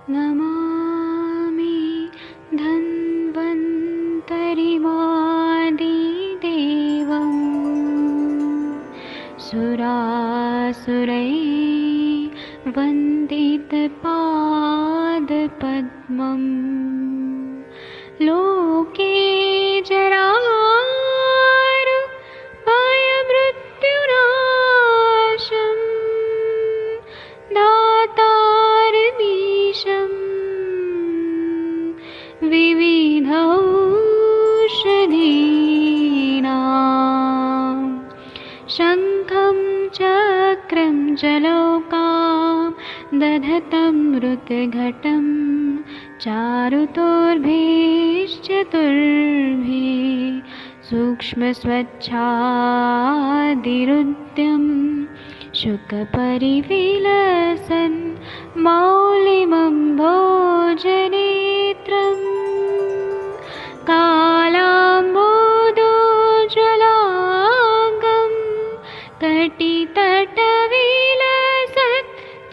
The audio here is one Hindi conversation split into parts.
नमामि धन्वन्तरिमादिदेवम् सुरासुरैर्वन्दितपादपद्मम् लोके जरामृत्युनाशं दातारमीशं विविधौषधीनां शङ्खं चक्रं जलौकां दधतं मृतघटं चारुतोर्भिश्चतुर्भिः सूक्ष्मस्वच्छादिरुद्यं शुकपरिविलसन् मौलिमं भोजनेत्रम् कालाम्बोदोज्ज्वलाङ्गं कटितटविलसत्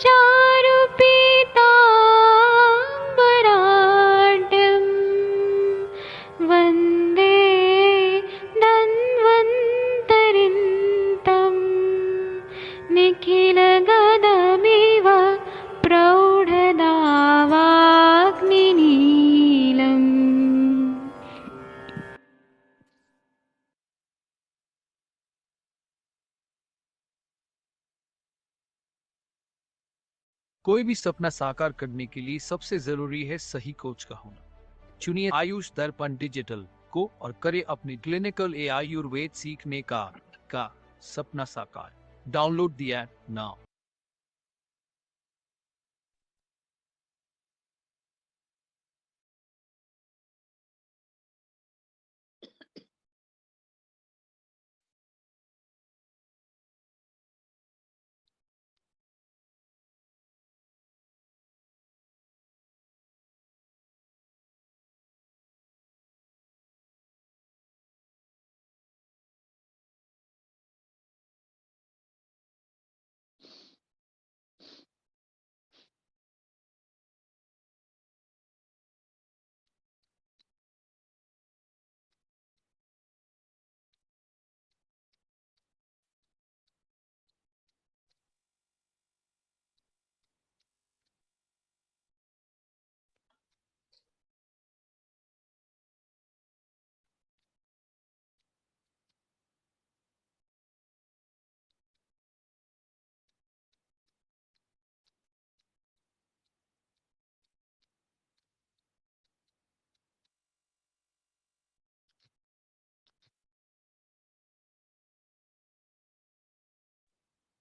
चारुपीताम्बराढ्यं वन्दे धन्वन्तरिन्तं निखिलगदमिव प्रौढदावाग्निनीलम्। कोई भी सपना साकार करने के लिए सबसे जरूरी है सही कोच का होना। चुनिए आयुष दर्पण डिजिटल को और करे अपनी क्लिनिकल आयुर्वेद सीखने का सपना साकार। Download the app now.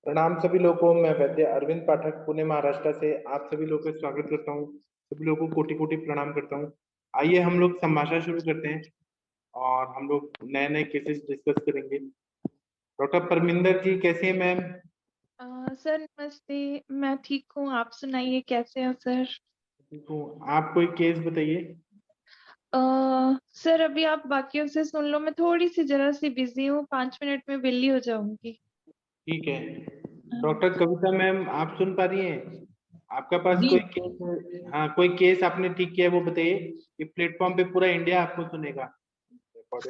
प्रणाम सभी लोगों को। मैं वैद्य अरविंद पाठक पुणे महाराष्ट्र से आप सभी लोगों का स्वागत करता हूँ। सभी लोगों को कोटि कोटि प्रणाम करता हूँ। आइए हम लोग संभाषण शुरू करते हैं और हम लोग नए नए केसेस डिस्कस करेंगे। डॉक्टर परमिंदर जी कैसे हैं मैम? सर नमस्ते, मैं ठीक हूँ। आप सुनाइए कैसे हो सर? ठीक हूँ। आप कोई केस बताइए। सर अभी आप बाकियों से सुन लो, मैं थोड़ी सी जरा सी बिजी हूँ, 5 मिनट में बिल्ली हो जाऊंगी। ठीक है। डॉक्टर कविता मैम आप सुन पा रही हैं? आपका पास कोई केस है? हाँ, कोई केस आपने ठीक किया है वो बताइए। ये प्लेटफॉर्म पे पूरा इंडिया आपको सुनेगा।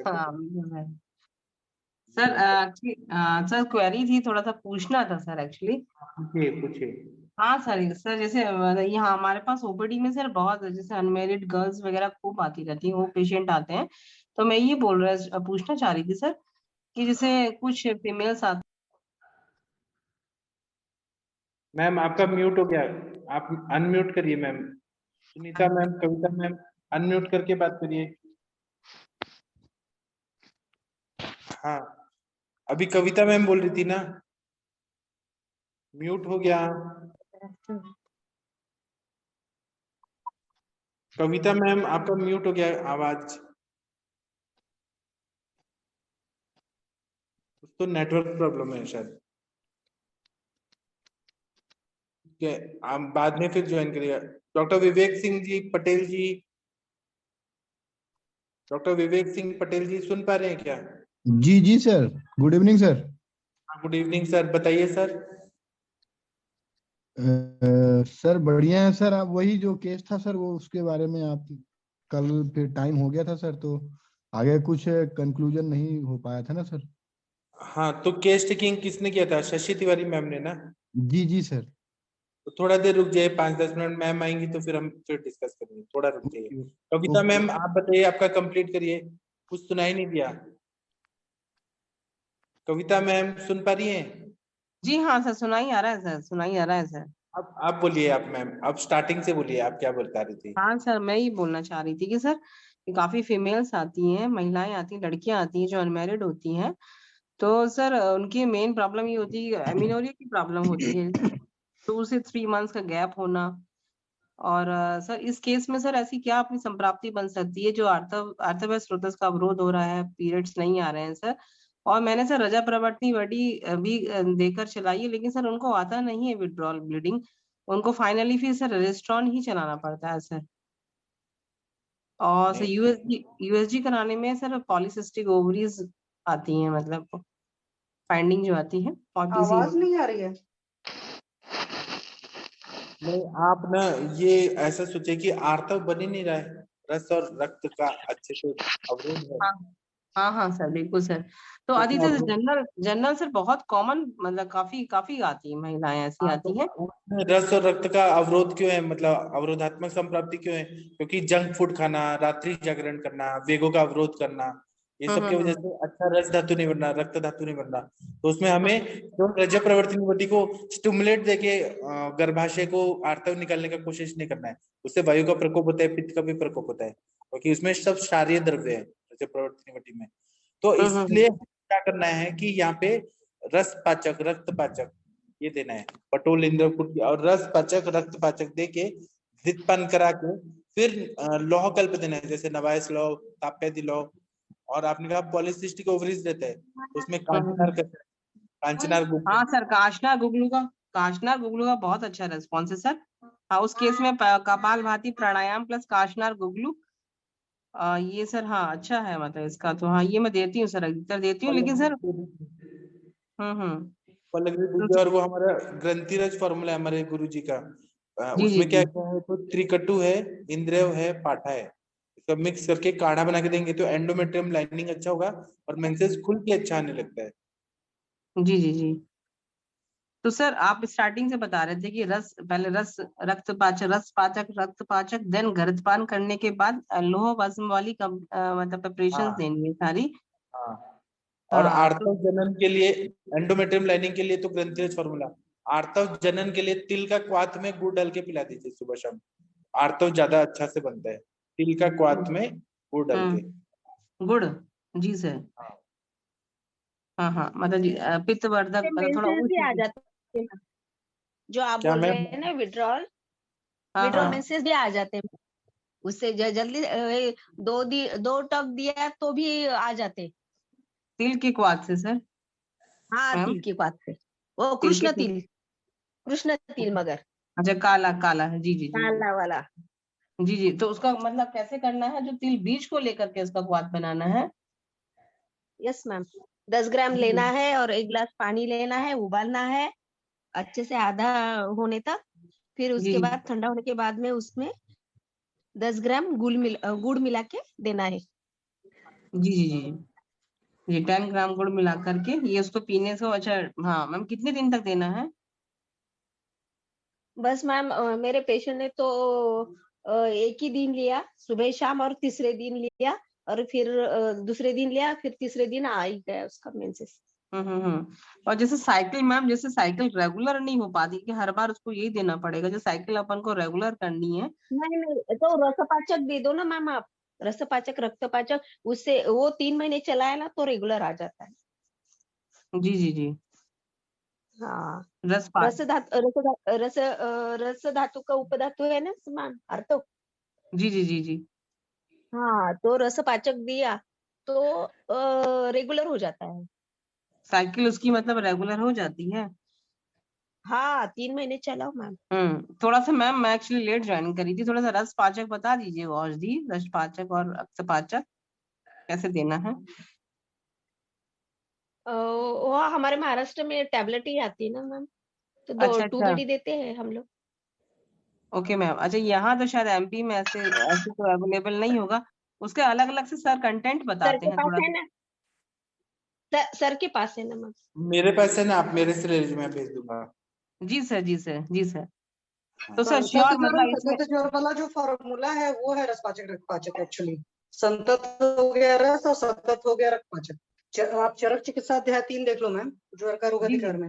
हाँ सर एक्चुअली सर क्वेरी थी, थोड़ा सा पूछना था सर एक्चुअली। पूछिए पूछिए। हाँ सर सर जैसे यहाँ हमारे पास ओपीडी में सर बहुत जैसे अनमेरिड गर्ल्स वगैरह खूब आती रहती हैं, वो पेशेंट आते हैं। तो मैं ये पूछना चाह रही थी सर कि जैसे कुछ फीमेल्स आते मैम आपका म्यूट हो गया, आप अनम्यूट करिए मैम। सुनीता मैम, कविता मैम अनम्यूट करके बात करिए। हाँ, अभी कविता मैम बोल रही थी ना, म्यूट हो गया। कविता मैम आपका म्यूट हो गया आवाज। तो नेटवर्क प्रॉब्लम है शायद। ठीक है, आप बाद में फिर ज्वाइन करिएगा। डॉक्टर विवेक सिंह जी पटेल जी, डॉक्टर विवेक सिंह पटेल जी सुन पा रहे हैं क्या? जी जी sir, good evening sir. Good evening sir, बताइए सर। सर बढ़िया है सर। आप वही जो केस था सर, वो उसके बारे में आप कल फिर टाइम हो गया था सर, तो आगे कुछ कंक्लूजन नहीं हो पाया था ना सर। हाँ, तो केस टेकिंग किसने किया था? शशि तिवारी मैम ने ना? जी जी सर। तो थोड़ा देर रुक जाइए, 5-10 मिनट, मैम आएंगी तो फिर हम फिर डिस्कस करेंगे, थोड़ा रुक जाइए। ओके कविता ओके। मैम आप बताइए, आपका कंप्लीट करिए। कुछ सुनाई नहीं दिया। कविता मैम सुन पा रही हैं? जी हाँ सर, सुनाई आ रहा है सर, सुनाई आ रहा है सर। अब आप बोलिए, आप मैम अब स्टार्टिंग से बोलिए, आप क्या बता रही थी? हाँ सर, मैं ही बोलना चाह रही थी कि सर कि काफी फीमेल्स आती हैं, महिलाएं आती हैं, लड़कियां आती हैं जो अनमैरिड होती हैं। तो सर उनकी मेन प्रॉब्लम ये होती है, एमिनोरिया की प्रॉब्लम होती है, 2 से 3 मंथ्स का गैप होना। और सर इस केस में सर ऐसी क्या अपनी संप्राप्ति बन सकती है जो आर्तव आर्तव स्रोतस का अवरोध हो रहा है, पीरियड्स नहीं आ रहे हैं सर। और मैंने सर रजा प्रवर्तनी वडी भी देकर चलाई है, लेकिन सर उनको आता नहीं है विड्रॉल ब्लीडिंग। उनको फाइनली फिर सर रेजिस्ट्रॉन ही चलाना पड़ता है सर। और सर नहीं, यूएसजी कराने में सर पॉलीसिस्टिक ओवरीज आती हैं, मतलब फाइंडिंग जो आती है आवाज नहीं आ रही है। नहीं, आप ना ये ऐसा सोचे कि आर्तव बन ही नहीं रहा है, रस और रक्त का अच्छे से अवरोध है। हाँ हाँ हाँ सर, बिल्कुल सर। तो तो आदित्य अवरोध, जनरल जनरल सर बहुत कॉमन, मतलब काफी काफी आती है, महिलाएं ऐसी हाँ, तो आती हैं। उसमें रस और रक्त का अवरोध क्यों है, मतलब अवरोधात्मक संप्राप्ति क्यों है? क्योंकि जंक फूड खाना, रात्रि जागरण करना, वेगों का अवरोध करना, ये सब की वजह हम्म। से अच्छा रस धातु नहीं बनना, रक्त धातु नहीं बनना। तो उसमें हमें हम्म। जो रज प्रवर्तनी बॉडी को स्टिमुलेट देके गर्भाशय को आर्तव निकालने का कोशिश नहीं करना है। उससे वायु का प्रकोप होता है, पित्त का भी प्रकोप होता है, क्योंकि उसमें सब क्षारीय द्रव्य है रज प्रवर्तनी बॉडी में। तो हम्म। इसलिए क्या करना है कि यहाँ पे रस पाचक, रक्त पाचक ये देना है, पटोल इंद्रपुट और रस पाचक रक्त पाचक दे के धितपान करा के फिर लौह कल्प देना है, जैसे नवायस लौह, ताप्यादि लौह। और आपने कहा पॉलिसिस्टिक ओवरीज रहता है, उसमें कांचनार हम्म। का, कांचनार गुप्त। हाँ सर, काशनार गुगलू का बहुत अच्छा रेस्पॉन्स है सर। हाँ, उस केस में कपाल भाती प्राणायाम प्लस काशनार गुगलू, ये सर हाँ अच्छा है, मतलब इसका तो हाँ ये मैं देती हूँ सर, अधिकतर देती हूँ, लेकिन सर हम्म। पल्लवी तो दूजे, और वो हमारा ग्रंथिरज फॉर्मूला है हमारे गुरु जी का। जी जी उसमें क्या जी क्या है, तो त्रिकटु है, इंद्रेव है, पाठा है, इसका मिक्स करके काढ़ा बना के देंगे तो एंडोमेट्रियम लाइनिंग अच्छा होगा और मेंसेस खुल के अच्छा आने लगता है। जी जी जी। तो सर आप स्टार्टिंग से बता रहे थे कि पहले रस पाचक रक्त पाचक, देन गर्भपान करने के बाद लोह भस्म वाली मतलब प्रिपरेशंस हाँ देनी है सारी। हाँ। और हाँ तो आर्तव जनन के लिए, एंडोमेट्रियम लाइनिंग के लिए तो ग्रंथिरज फॉर्मूला। आर्तव जनन के लिए तिल का क्वाथ में गुड़ डाल के पिला दीजिए सुबह शाम, आर्तव ज्यादा अच्छा से बनता है, तिल का क्वाथ में गुड़ डाल के। गुड़, जी सर। हाँ हाँ हाँ, मतलब पित्तवर्धक, मतलब थोड़ा मेंसेस भी आ उच्च। जाते हैं, जो आप क्या बोल रहे मैम? हैं ना, विड्रॉल हाँ विड्रॉल हाँ, हाँ मेंसेस भी आ जाते हैं। उससे जल्दी दो टक दिया तो भी आ जाते। तिल की क्वाथ से सर। हाँ, मैम, तिल की बात से, वो तिल की कृष्ण तिल मगर अच्छा, काला काला है, जी जी जी जी। काला वाला। जी जी, तो उसका मतलब कैसे करना है, जो तिल बीज को लेकर के उसका क्वाथ बनाना है। यस मैम, 10 ग्राम लेना है और 1 गिलास पानी लेना है, उबालना है अच्छे से आधा होने तक। फिर जी उसके बाद ठंडा होने के बाद में उसमें 10 ग्राम गुड़ मिला के देना है। जी जी जी जी, 10 ग्राम गुड़ मिला करके ये उसको पीने से अच्छा। हाँ मैम, कितने दिन तक देना है। बस मैम, मेरे पेशेंट ने तो एक ही दिन लिया, सुबह शाम, और तीसरे दिन लिया, और फिर दूसरे दिन लिया, फिर तीसरे दिन आ ही गया उसका मेंसेस। और जैसे साइकिल मैम, जैसे साइकिल रेगुलर नहीं हो पाती कि हर बार उसको यही देना पड़ेगा, जो साइकिल अपन को रेगुलर करनी है। नहीं नहीं, तो रसपाचक दे दो ना मैम आप, रसपाचक रक्तपाचक, उससे वो 3 महीने चलाया ना तो रेगुलर आ जाता है। जी जी जी, हाँ, रसपात, रस धातु का उपधातु है ना मैम, अर्थ। जी जी जी जी। हाँ, तो रसपाचक दिया तो रेगुलर हो जाता है। साइकिल उसकी मतलब रेगुलर हो जाती है। हाँ, 3 महीने चलाओ मैम। थोड़ा सा मैम, मैं एक्चुअली लेट ज्वाइन करी थी, थोड़ा सा रस पाचक बता दीजिए, वो औषधि रस पाचक और रक्त पाचक कैसे देना है। वो हमारे महाराष्ट्र में टैबलेट ही आती है ना मैम, तो अच्छा 2 अच्छा, बीडी देते हैं हम लोग। Okay ma'am. अच्छा, यहाँ तो शायद एमपी में ऐसे ऐसे तो अवेलेबल नहीं होगा, उसके अलग अलग से सर कंटेंट सर बताते के हैं पास थोड़ा है सा। ना, सर के पास है ना मैम। मेरे पास है ना, आप मेरे से ले लीजिए, मैं भेज दूंगा। जी सर, जी सर, जी सर। तो सर संतत श्योर मतलब इसमें ज्वर वाला जो फॉर्मूला है वो है रसपाचक रक्तपाचक एक्चुअली। संतत हो गया रस और सतत हो गया रक्तपाचक। आप चरक चिकित्सा अध्याय 3 देख लो मैम, ज्वर का रोग जी जी, अधिकार में।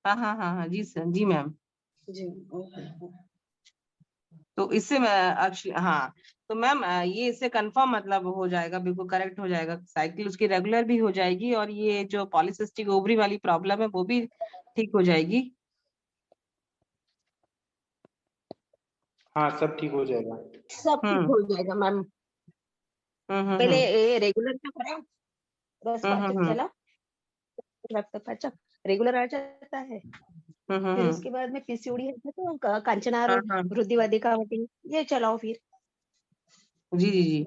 हाँ हाँ हाँ हाँ, जी सर, जी मैम। जी ओके। तो इससे मैं actually हाँ, तो मैम ये इससे कंफर्म मतलब हो जाएगा, बिल्कुल करेक्ट हो जाएगा, साइकिल उसकी रेगुलर भी हो जाएगी और ये जो पॉलीसिस्टिक ओवरी वाली प्रॉब्लम है वो भी ठीक हो जाएगी। हाँ, सब ठीक हो जाएगा। सब ठीक हम्म हो जाएगा मैम। हम्म हम्म पहले हम्म ये रेगुलर का करा, रसपाचक हम्म चला, रक्तपाचक रेगुलर आ जाता है। फिर हम्म। उसके बाद में पीसीओडी है तो कांचनार, हाँ हाँ, वृद्धिवादी कावटी, ये चलाओ फिर। जी जी जी।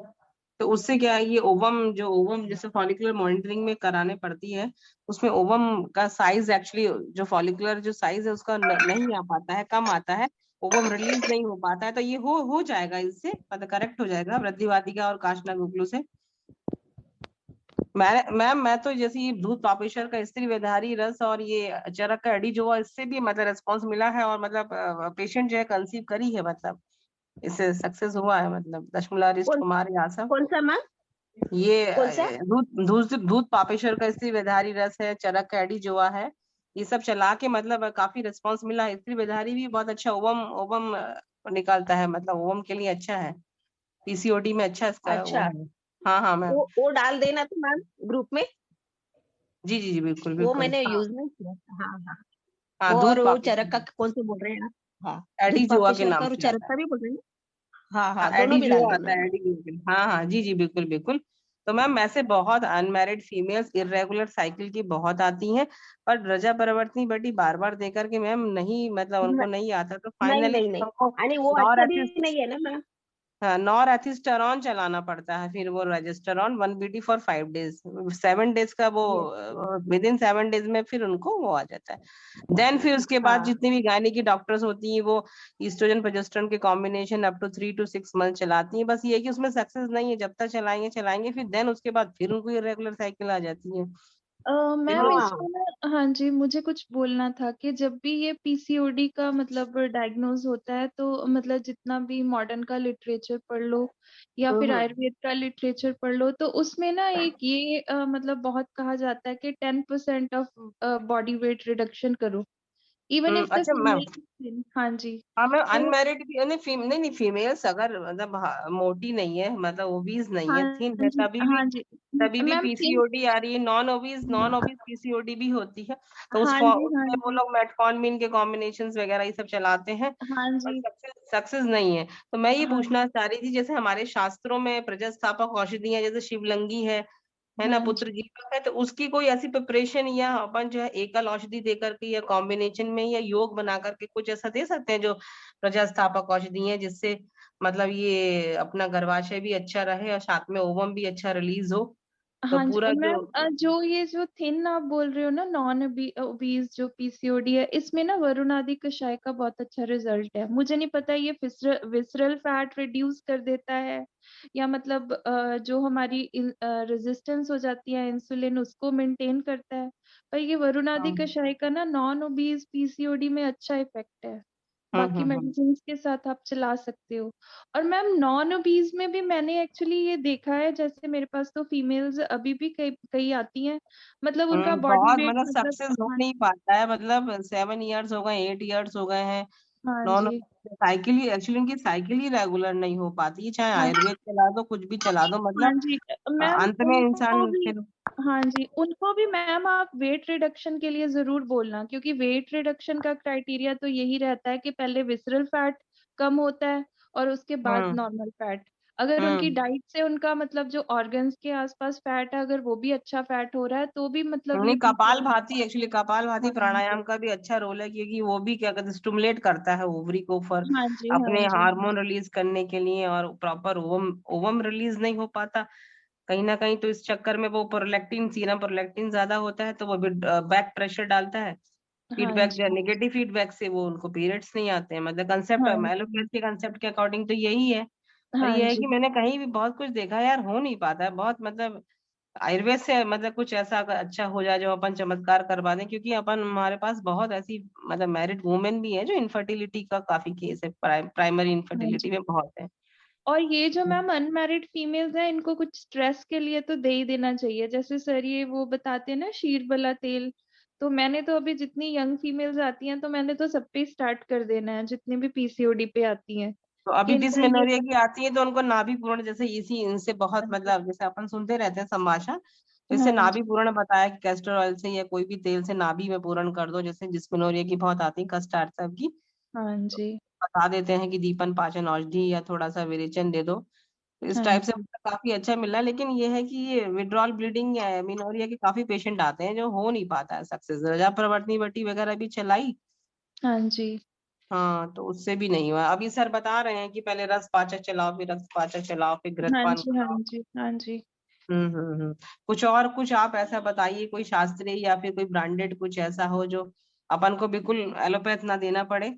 तो उससे क्या है, ये ओवम जो ओवम जैसे फॉलिकुलर मॉनिटरिंग में कराने पड़ती है, उसमें ओवम का साइज एक्चुअली जो फॉलिकुलर जो साइज है उसका नहीं आ पाता है, कम आता है, ओवम रिलीज नहीं हो पाता है। तो ये हो जाएगा, इससे मतलब करेक्ट हो जाएगा वृद्धिवादिका और काशना गुगलू से। मैं तो जैसे ये दूध पापेश्वर का स्त्री व्यधारी रस और ये चरक का एडी जो इससे भी मतलब रेस्पॉन्स मिला है और मतलब पेशेंट जो है कंसीव करी है, मतलब इससे सक्सेस हुआ है, मतलब दशमला रिस्ट कौन कुमार यासव। कौन सा मैम, ये कौन सा? दूध दूध दूध पापेश्वर का स्त्री व्यधारी रस है, चरक का एडी जोआ है, ये सब चला के मतलब काफी रिस्पॉन्स मिला है। स्त्री व्यधारी भी बहुत अच्छा ओवम ओवम निकालता है, मतलब ओवम के लिए अच्छा है, पीसीओडी में अच्छा इसका वो अच्छा, है। हाँ हाँ मैम, वो डाल देना तो मैम ग्रुप में। जी जी जी, बिल्कुल वो बिल्कुल, मैंने हाँ यूज नहीं किया था। हाँ हाँ। हाँ, और दूध वो चरक का पापेश्वर कौन से बोल रहे हैं आप? हाँ, एडी दूध जोआ के पापेश्वर का नाम और से चरक आता है। का भी बोल रहे हैं ना? हाँ हाँ, हाँ, दोनों एडी भी जो डाल आता देना है, मैम। एडी बिल्कुल, हाँ हाँ, जी जी, बिल्कुल बिल्कुल। तो मैम ऐसे बहुत अनमैरिड फीमेल्स इरेगुलर साइकिल की बहुत आती हैं, पर रजा प्रवर्तनी बटी बार बार देकर के मैम नहीं, मतलब उनको नहीं आता, तो नहीं फाइनली नहीं फिर नहीं, हमको यानी वो अच्छा भी नॉर नहीं है ना मैम। नॉरहेस्टेरॉन चलाना पड़ता है, फिर वो रेजिस्टेरॉन 1 बीडी फॉर 5 डेज, 7 डेज का वो, ये विद इन 7 डेज में फिर उनको वो आ जाता है। देन फिर उसके बाद हाँ जितनी भी गायनी की डॉक्टर्स होती हैं वो ईस्ट्रोजन प्रोजेस्टेरोन के combination up to 3 to 6 month चलाती हैं। बस ये है कि उसमें सक्सेस नहीं है, जब तक चलाएंगे चलाएंगे, फिर देन उसके बाद फिर उनको इरेगुलर साइकिल आ जाती है। मैम फिर हाँ इसमें ना, हाँ जी, मुझे कुछ बोलना था कि जब भी ये पीसीओडी का मतलब डायग्नोज होता है तो मतलब जितना भी मॉडर्न का लिटरेचर पढ़ लो या फिर हम्म आयुर्वेद का लिटरेचर पढ़ लो, तो उसमें ना एक ये मतलब बहुत कहा जाता है कि 10% ऑफ बॉडी वेट रिडक्शन करो, इवन इफ द अच्छा मैम, फीमेल। हाँ जी। हाँ मैम, तो अनमैरिड भी नहीं नहीं, फीमेल्स अगर मतलब मोटी नहीं है, मतलब ओबीज नहीं है, थिन हाँ है, जी, हाँ जी तभी भी मैम, थिन। पीसीओडी आ रही है। नॉन ओबीज पीसीओडी भी होती है, तो हाँ जी, हाँ उसमें वो जी, लोग मेटफॉर्मिन के कॉम्बिनेशंस वगैरह ये सब चलाते हैं, हाँ और जी, सक्सेस नहीं है। तो मैं ये हाँ पूछना चाह रही थी, जैसे हमारे शास्त्रों में प्रजास्थापक औषधियां जैसे शिवलंगी है ना, हाँ जी, पुत्र जीवक है, तो उसकी कोई ऐसी प्रिपरेशन या अपन जो है एकल औषधि दे करके या कॉम्बिनेशन में या योग बना करके कुछ ऐसा दे सकते हैं जो प्रजास्थापक औषधि है, जिससे मतलब ये अपना गर्भाशय भी अच्छा रहे और साथ में ओवम भी अच्छा रिलीज हो, तो हाँ जी पूरा जो। मैम। जो ये जो थिन आप बोल रहे हो ना, नॉन ओबीज जो पीसीओडी है, इसमें ना वरुण आदि कषाय का बहुत अच्छा रिजल्ट है। मुझे नहीं पता ये विसरल फैट रिड्यूस कर देता है या मतलब जो हमारी रेजिस्टेंस हो जाती है इंसुलिन उसको मेंटेन करता है, पर ये वरुण आदि कषाय का ना नॉन ओबीज पीसीओडी में अच्छा इफेक्ट है। बाकी हम्म। मेडिसिन के साथ आप चला सकते हो। और मैम नॉन ओबीज में भी मैंने एक्चुअली ये देखा है, जैसे मेरे पास तो फीमेल्स अभी भी कई कई आती हैं, मतलब उनका बॉडी बहुत वेट मतलब मतलब। सक्सेस हो हाँ नहीं पाता है, मतलब 7 इयर्स हो गए, 8 इयर्स हो गए हैं, हाँ नॉन जी, साइकिल ही एक्चुअली उनकी साइकिल ही रेगुलर नहीं हो पाती है, चाहे हाँ आयुर्वेद चला दो कुछ भी चला दो, हाँ मतलब जी मैम, अंत में उनको इंसान भी। फिर। हाँ जी, उनको भी मैम आप वेट रिडक्शन के लिए जरूर बोलना, क्योंकि वेट रिडक्शन का क्राइटेरिया तो यही रहता है कि पहले विसरल फैट कम होता है और उसके बाद हम्म नॉर्मल फैट। अगर उनकी हम्म डाइट से उनका मतलब जो ऑर्गन्स के आसपास फैट है, अगर वो भी अच्छा फैट हो रहा है तो भी मतलब नहीं, ये कपाल पीसीओडी। भाती एक्चुअली कपाल भाती हाँ प्राणायाम का भी अच्छा रोल है, क्योंकि वो भी क्या कहते हैं, स्टिमुलेट करता है ओवरी को फॉर हाँ जी, हाँ अपने जी, हार्मोन रिलीज करने के लिए, और प्रॉपर ओवम ओवम रिलीज नहीं हो पाता कहीं ना कहीं, तो इस चक्कर में वो प्रोलैक्टिन, सीरम प्रोलैक्टिन ज्यादा होता है, तो वो भी बैक प्रेशर डालता है, फीडबैक जी, नेगेटिव फीडबैक से वो उनको पीरियड्स नहीं आते हैं, मतलब कंसेप्ट हाँ, एलोपैथ के कंसेप्ट के अकॉर्डिंग तो यही है। पर हाँ ये है जी, कि मैंने कहीं भी बहुत कुछ देखा है यार, हो नहीं पाता है बहुत, मतलब आयुर्वेद से मतलब कुछ ऐसा अगर अच्छा हो जाए जो अपन चमत्कार करवा दें, क्योंकि अपन हमारे पास बहुत ऐसी मतलब मैरिड वुमेन भी है जो इनफर्टिलिटी का काफी केस है, प्राइमरी हाँ जी। इनफर्टिलिटी में बहुत है। और ये जो मैम अनमैरिड फीमेल्स हैं, इनको कुछ स्ट्रेस के लिए तो दे ही देना चाहिए। जैसे सर ये वो बताते हैं ना शीरबला तेल, तो मैंने तो अभी जितनी यंग फीमेल्स आती हैं तो मैंने तो सब पे स्टार्ट कर देना है, जितनी भी पीसीओडी पे आती हैं तो कि अभी इनका ये डिस्मेनोरिया की आती है तो उनको नाभि पूर्ण, जैसे इसी इनसे बहुत मतलब जैसे अपन सुनते रहते हैं संभाषण, तो इससे हाँ नाभि जी, पूर्ण बताया कि कैस्टर ऑयल से या कोई भी तेल से नाभि में पूर्ण कर दो, जैसे डिस्मेनोरिया की बहुत आती है कस्टार्ड सब की, हाँ जी, बता देते हैं कि दीपन पाचन औषधि या थोड़ा सा विरेचन दे दो, तो इस हाँ टाइप से जी, काफी अच्छा मिल रहा है। लेकिन ये है कि ये विड्रॉल ब्लीडिंग या एमिनोरिया के काफी पेशेंट आते हैं जो हो नहीं पाता है सक्सेस। रजा प्रवर्तनी वटी वगैरह भी चलाई, हाँ जी, हाँ, तो उससे भी नहीं हुआ। अभी सर बता रहे हैं कि पहले रस पाचक चलाओ, फिर रक्त पाचक चलाओ, फिर हाँ घृतपान जी, हाँ कराओ। जी, हाँ जी। कुछ और कुछ आप ऐसा बताइए, कोई शास्त्रीय या फिर कोई ब्रांडेड कुछ ऐसा हो जो अपन को बिल्कुल एलोपैथ ना देना पड़े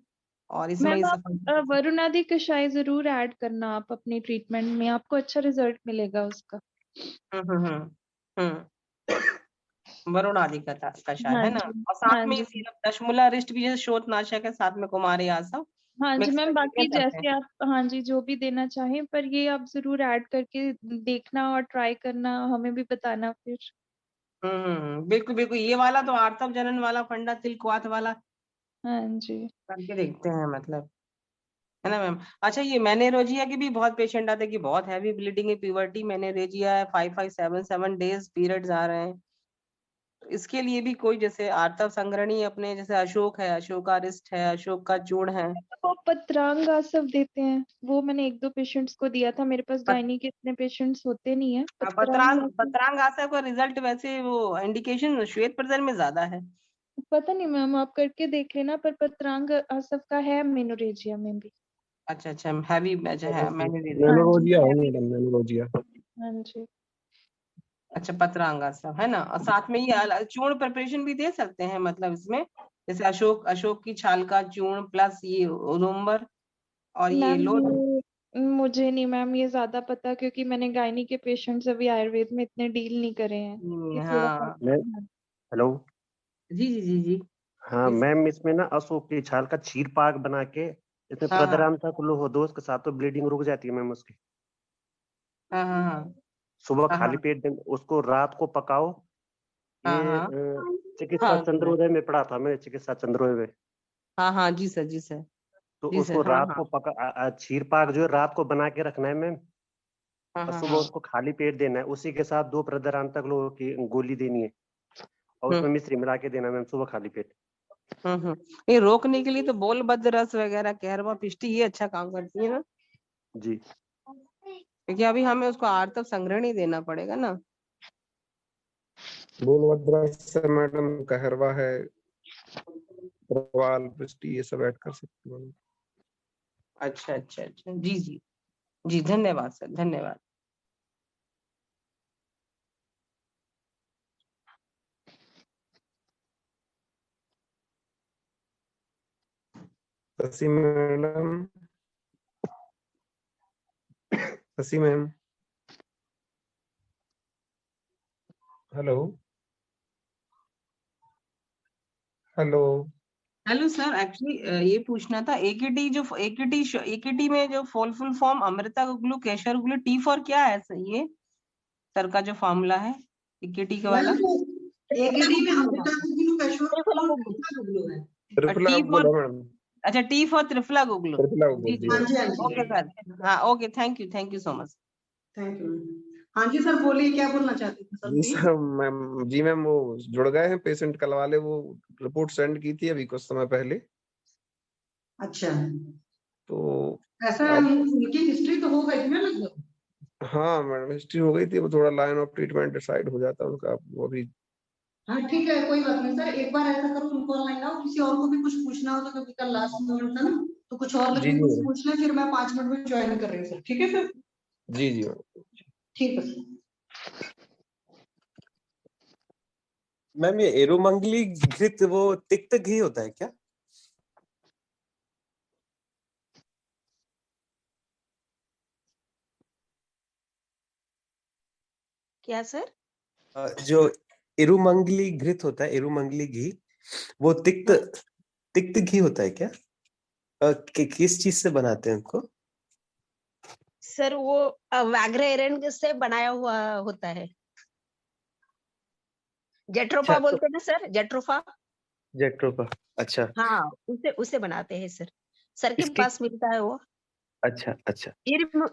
और इसमें ही मैम आप सफल। वरुणादि कषाय जरूर ऐड करना आप अपनी ट्रीटमेंट में, आपको अच्छा रिजल्ट मिलेगा उसका। हम्म हम्म हम्म वरुण आदि का कषाय हाँ है ना, जी, और साथ हाँ में जी, ये दशमूला रिष्ट भी जैसे शोथनाशक है, साथ में कुमारी आसव हाँ जी मिक्स मैम। करके दे बाकी सकते हैं। जैसे आप, हाँ जी, जो भी देना चाहें, पर ये आप जरूर ऐड करके देखना और ट्राई करना, हमें भी बताना फिर। बिल्कुल बिल्कुल, ये वाला तो आर्तव जनन वाला फंडा तिलकुआत वाला हाँ जी, करके देखते हैं मतलब, है ना मैम। अच्छा, ये मैनेरोजिया के भी बहुत पेशेंट आते हैं कि बहुत हैवी ब्लीडिंग है, प्यूबर्टी मैनेरेजिया है, 5 5 7 7 डेज पीरियड्स आ रहे हैं, तो इसके लिए भी कोई जैसे आर्तव संग्रहणी अपने जैसे अशोक है, अशोकारिष्ट है, अशोक का चूर्ण है। वो पत्रांग आसव देते हैं, वो मैंने एक दो पेशेंट्स को दिया था। मेरे पास पत, गायनी के इतने पेशेंट्स होते नहीं है। पत्रांग पत्रांग आसव, पत्रांग आसव का रिजल्ट वैसे वो इंडिकेशन श्वेत प्रजर में ज्यादा है। पता नहीं मैम, आप करके देख लेना, पर पत्रांग आसव का है मेनोरेजिया में भी। अच्छा अच्छा, हैवी अच्छा है मैनेरेजिया। हाँ जी, मेनोरोजिया है हैवी। मैडम, मेनोरोजिया। हाँ जी, अच्छा, पत्रांगा सब है ना, और साथ में ये चूर्ण प्रिपरेशन भी दे सकते हैं मतलब इसमें, जैसे अशोक अशोक की छाल का चूर्ण प्लस ये उदुम्बर और ये मैम लोट। ये मुझे नहीं मैम ये ज्यादा पता, क्योंकि मैंने गायनी के पेशेंट्स अभी आयुर्वेद में इतने डील नहीं करे हैं। ये थोड़ा सा, हाँ, मैं हाँ, हेलो। जी जी जी जी। हाँ इस मैम, इसमें ना अशोक की छाल का चीर पाक बना के इसमें हाँ हाँ प्रदराम तक लो हो दो, उसके साथ तो ब्लीडिंग रुक जाती है मैम उसकी। हाँ हाँ सुबह हाँ खाली हाँ पेट उसको रात को पकाओ। हाँ ये हाँ चिकित्सा हाँ चंद्रोदय में पढ़ा था मैंने, चिकित्सा चंद्रोदय में। हाँ हाँ, जी सर जी सर तो जी सर, उसको हाँ रात हाँ को चीर पाक जो है रात को बना के रखना है मैम, हाँ और हाँ सुबह हाँ। उसको खाली पेट देना है। उसी के साथ 2 प्रदराम तक लो की गोली देनी है, और उसमें मिश्री मिला के देना मैम सुबह खाली पेट। ये रोकने के लिए तो बोलबद्ध रस वगैरह, कहरवा पिष्टी, ये अच्छा काम करती है ना, जी क्योंकि अभी हमें उसको आर्तव संग्रहण ही देना पड़ेगा ना। बोलभद्रा से मैडम कहरवा है, प्रवाल पृष्ठी ये सब ऐड कर सकते हो। अच्छा अच्छा अच्छा, जी जी जी, धन्यवाद सर, धन्यवाद। Shashi madam, Shashi ma'am, hello hello. Hello sir, actually ये पूछना था, एकेटी जो एकेटी में जो full form Amrita guggulu Kaishore guggulu, T for क्या है सर, ये सर का जो फॉर्मूला है एकेटी का वाला। एकेडी में अमृता गुगलू, कैशोर गुगलू, त्रिफला गुगलू है। त्रिफला टी फॉर, बोला मैडम, अच्छा टी फॉर त्रिफला गुगलू। त्रिफला जी बोल जी, दिया। हाँ जी, हाँ जी, ओके सर, हाँ okay, thank you so much. Thank you. हाँ जी सर, बोलिए क्या बोलना चाहते थे सर, जी प्लीज। सर मैम, जी मैम वो जुड़ गए हैं पेशेंट कल वाले, वो रिपोर्ट सेंड की थी अभी कुछ समय पहले। अच्छा, तो ऐसा अब उनकी हिस्ट्री तो हो गई थी ना लगभग। हाँ मैडम, हिस्ट्री हो गई थी, वो थोड़ा लाइन ऑफ ट्रीटमेंट डिसाइड हो जाता है उनका, वो अभी। हाँ ठीक है, कोई बात नहीं सर, एक बार ऐसा करो उनको ऑनलाइन आओ, किसी और को भी कुछ पूछना हो तो, क्योंकि कल लास्ट मोमेंट था ना, तो कुछ और लोग जी भी जी कुछ मैडम, पूछ लें, फिर मैं 5 मिनट में ज्वाइन कर रही हूँ सर, ठीक है सर। जी जी मैडम। ठीक है सर। मैम ये एरोमंगली घृत वो तिक्त घी होता है क्या? क्या सर? जो एरुमंगली घृत होता है, एरुमंगली घी, वो तिक्त हाँ तिक्त घी होता है क्या? किस चीज से बनाते हैं उनको? सर, वो व्याघ्र एरंड से बनाया हुआ होता है। अच्छा जेट्रोफा तो बोलते हैं ना सर, जेट्रोफा। जेट्रोफा। अच्छा हाँ, उसे उसे बनाते हैं सर। सर के इसकी पास मिलता है वो। अच्छा अच्छा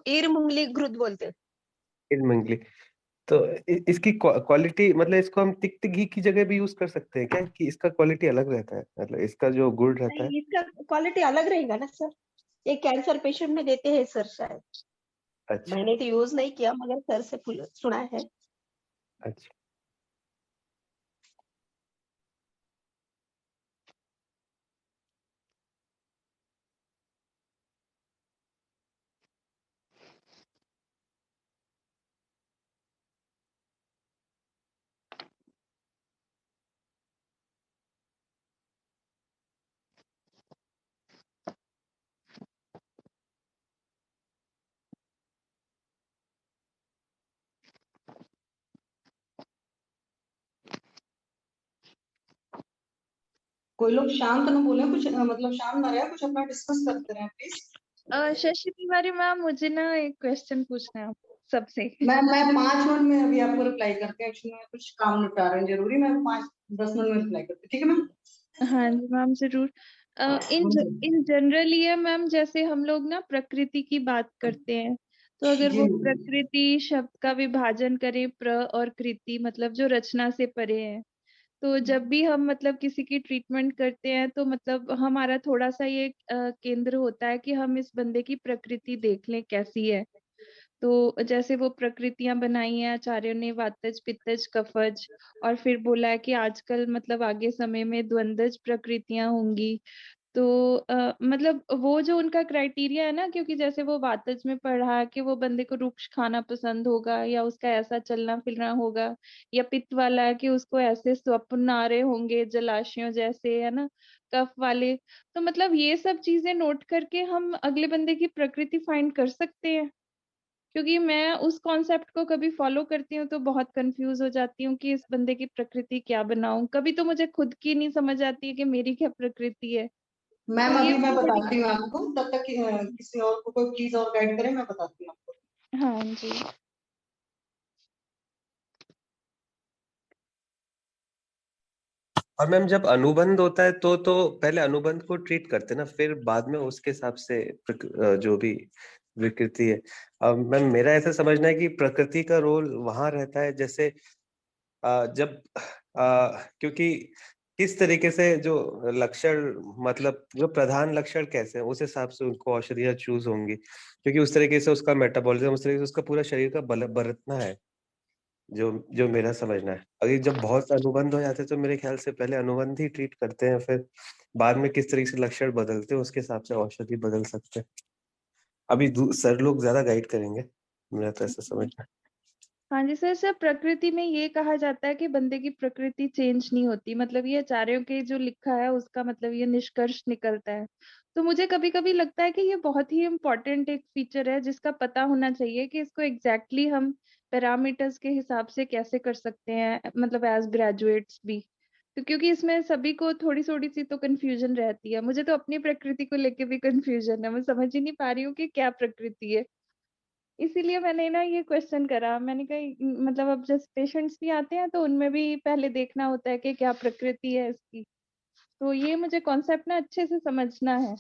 ईर मुंगली घृत बोलते हैं। एरुमंगली। तो इसकी क्वालिटी मतलब इसको हम तिक्त घी की जगह भी यूज कर सकते हैं क्या, कि इसका क्वालिटी अलग रहता है, मतलब इसका जो गुण रहता है? नहीं, इसका क्वालिटी अलग रहेगा ना सर। ये कैंसर पेशेंट में देते हैं सर शायद। अच्छा मैंने तो यूज नहीं किया, मगर सर से सुना है। अच्छा। कोई लोग शांत न बोले, कुछ मतलब शांत ना रहे, कुछ अपना डिस्कस करते रहे प्लीज। शशि तिवारी मैम, मुझे ना एक क्वेश्चन पूछना है आप सबसे। मैं 5 मिनट में अभी आपको रिप्लाई करते हैं, एक्चुअली मैं कुछ काम निपटा रहे हैं जरूरी, मैं 5-10 मिनट में रिप्लाई करती हूँ, ठीक है मैम? हाँ जी मैम, जरूर। इन जनरल ये मैम, जैसे हम लोग ना प्रकृति की बात करते हैं, तो अगर जी वो प्रकृति शब्द का विभाजन करें प्र और कृति, मतलब जो रचना से परे है, तो जब भी हम मतलब किसी की ट्रीटमेंट करते हैं, तो मतलब हमारा थोड़ा सा ये केंद्र होता है कि हम इस बंदे की प्रकृति देख लें कैसी है। तो जैसे वो प्रकृतियां बनाई हैं आचार्यों ने, वातज पित्तज कफज, और फिर बोला है कि आजकल मतलब आगे समय में द्वंद्वज प्रकृतियां होंगी। तो मतलब वो जो उनका क्राइटेरिया है ना, क्योंकि जैसे वो वातज में पढ़ा है कि वो बंदे को रुक्ष खाना पसंद होगा, या उसका ऐसा चलना फिरना होगा, या पित्त वाला है कि उसको ऐसे स्वप्न आ रहे होंगे जलाशयों जैसे, है ना, कफ वाले। तो मतलब ये सब चीजें नोट करके हम अगले बंदे की प्रकृति फाइंड कर सकते हैं। क्योंकि मैं उस कॉन्सेप्ट को कभी फॉलो करती हूँ तो बहुत कंफ्यूज हो जाती हूँ कि इस बंदे की प्रकृति क्या बनाऊं। कभी तो मुझे खुद की नहीं समझ आती है कि मेरी क्या प्रकृति है। तो मैम ये अभी मैं मुझे बड़ी। बताती हूँ आपको, तब तक किसी और को कोई प्लीज और गाइड करे, मैं बताती हूँ आपको। हाँ जी। और मैम जब अनुबंध होता है तो पहले अनुबंध को ट्रीट करते हैं ना, फिर बाद में उसके हिसाब से जो भी विकृति है। मैम मेरा ऐसा समझना है कि प्रकृति का रोल वहां रहता है, जैसे जब क्योंकि किस तरीके से जो लक्षण, मतलब जो प्रधान लक्षण कैसे हैं, उस हिसाब से उनको औषधियां चूज होंगी, क्योंकि उस तरीके से उसका मेटाबॉलिज्म, उस तरीके से उसका पूरा शरीर का बल बरतना है, जो जो मेरा समझना है। अगर जब बहुत अनुबंध हो जाते हैं तो मेरे ख्याल से पहले अनुबंध ही ट्रीट करते हैं, फिर बाद में किस तरीके से लक्षण बदलते हैं उसके हिसाब से औषधि बदल सकते हैं। अभी सर लोग ज्यादा गाइड करेंगे, मेरा तो ऐसा समझना है। हाँ जी सर। सर प्रकृति में ये कहा जाता है कि बंदे की प्रकृति चेंज नहीं होती, मतलब ये आचार्यों के जो लिखा है उसका मतलब ये निष्कर्ष निकलता है। तो मुझे कभी कभी लगता है कि ये बहुत ही इम्पोर्टेंट एक फीचर है जिसका पता होना चाहिए कि इसको एग्जैक्टली हम पैरामीटर्स के हिसाब से कैसे कर सकते हैं, मतलब एज ग्रेजुएट्स भी। तो क्योंकि इसमें सभी को थोड़ी थोड़ी सी तो कंफ्यूजन रहती है। मुझे तो अपनी प्रकृति को लेके भी कंफ्यूजन है, मैं समझ ही नहीं पा रही हूँ कि क्या प्रकृति है। इसीलिए मैंने ना ये क्वेश्चन करा। मैंने कहा मतलब अब जैसे पेशेंट्स भी आते हैं तो उनमें भी पहले देखना होता है कि क्या प्रकृति है इसकी। तो ये मुझे कॉन्सेप्ट ना अच्छे से समझना है।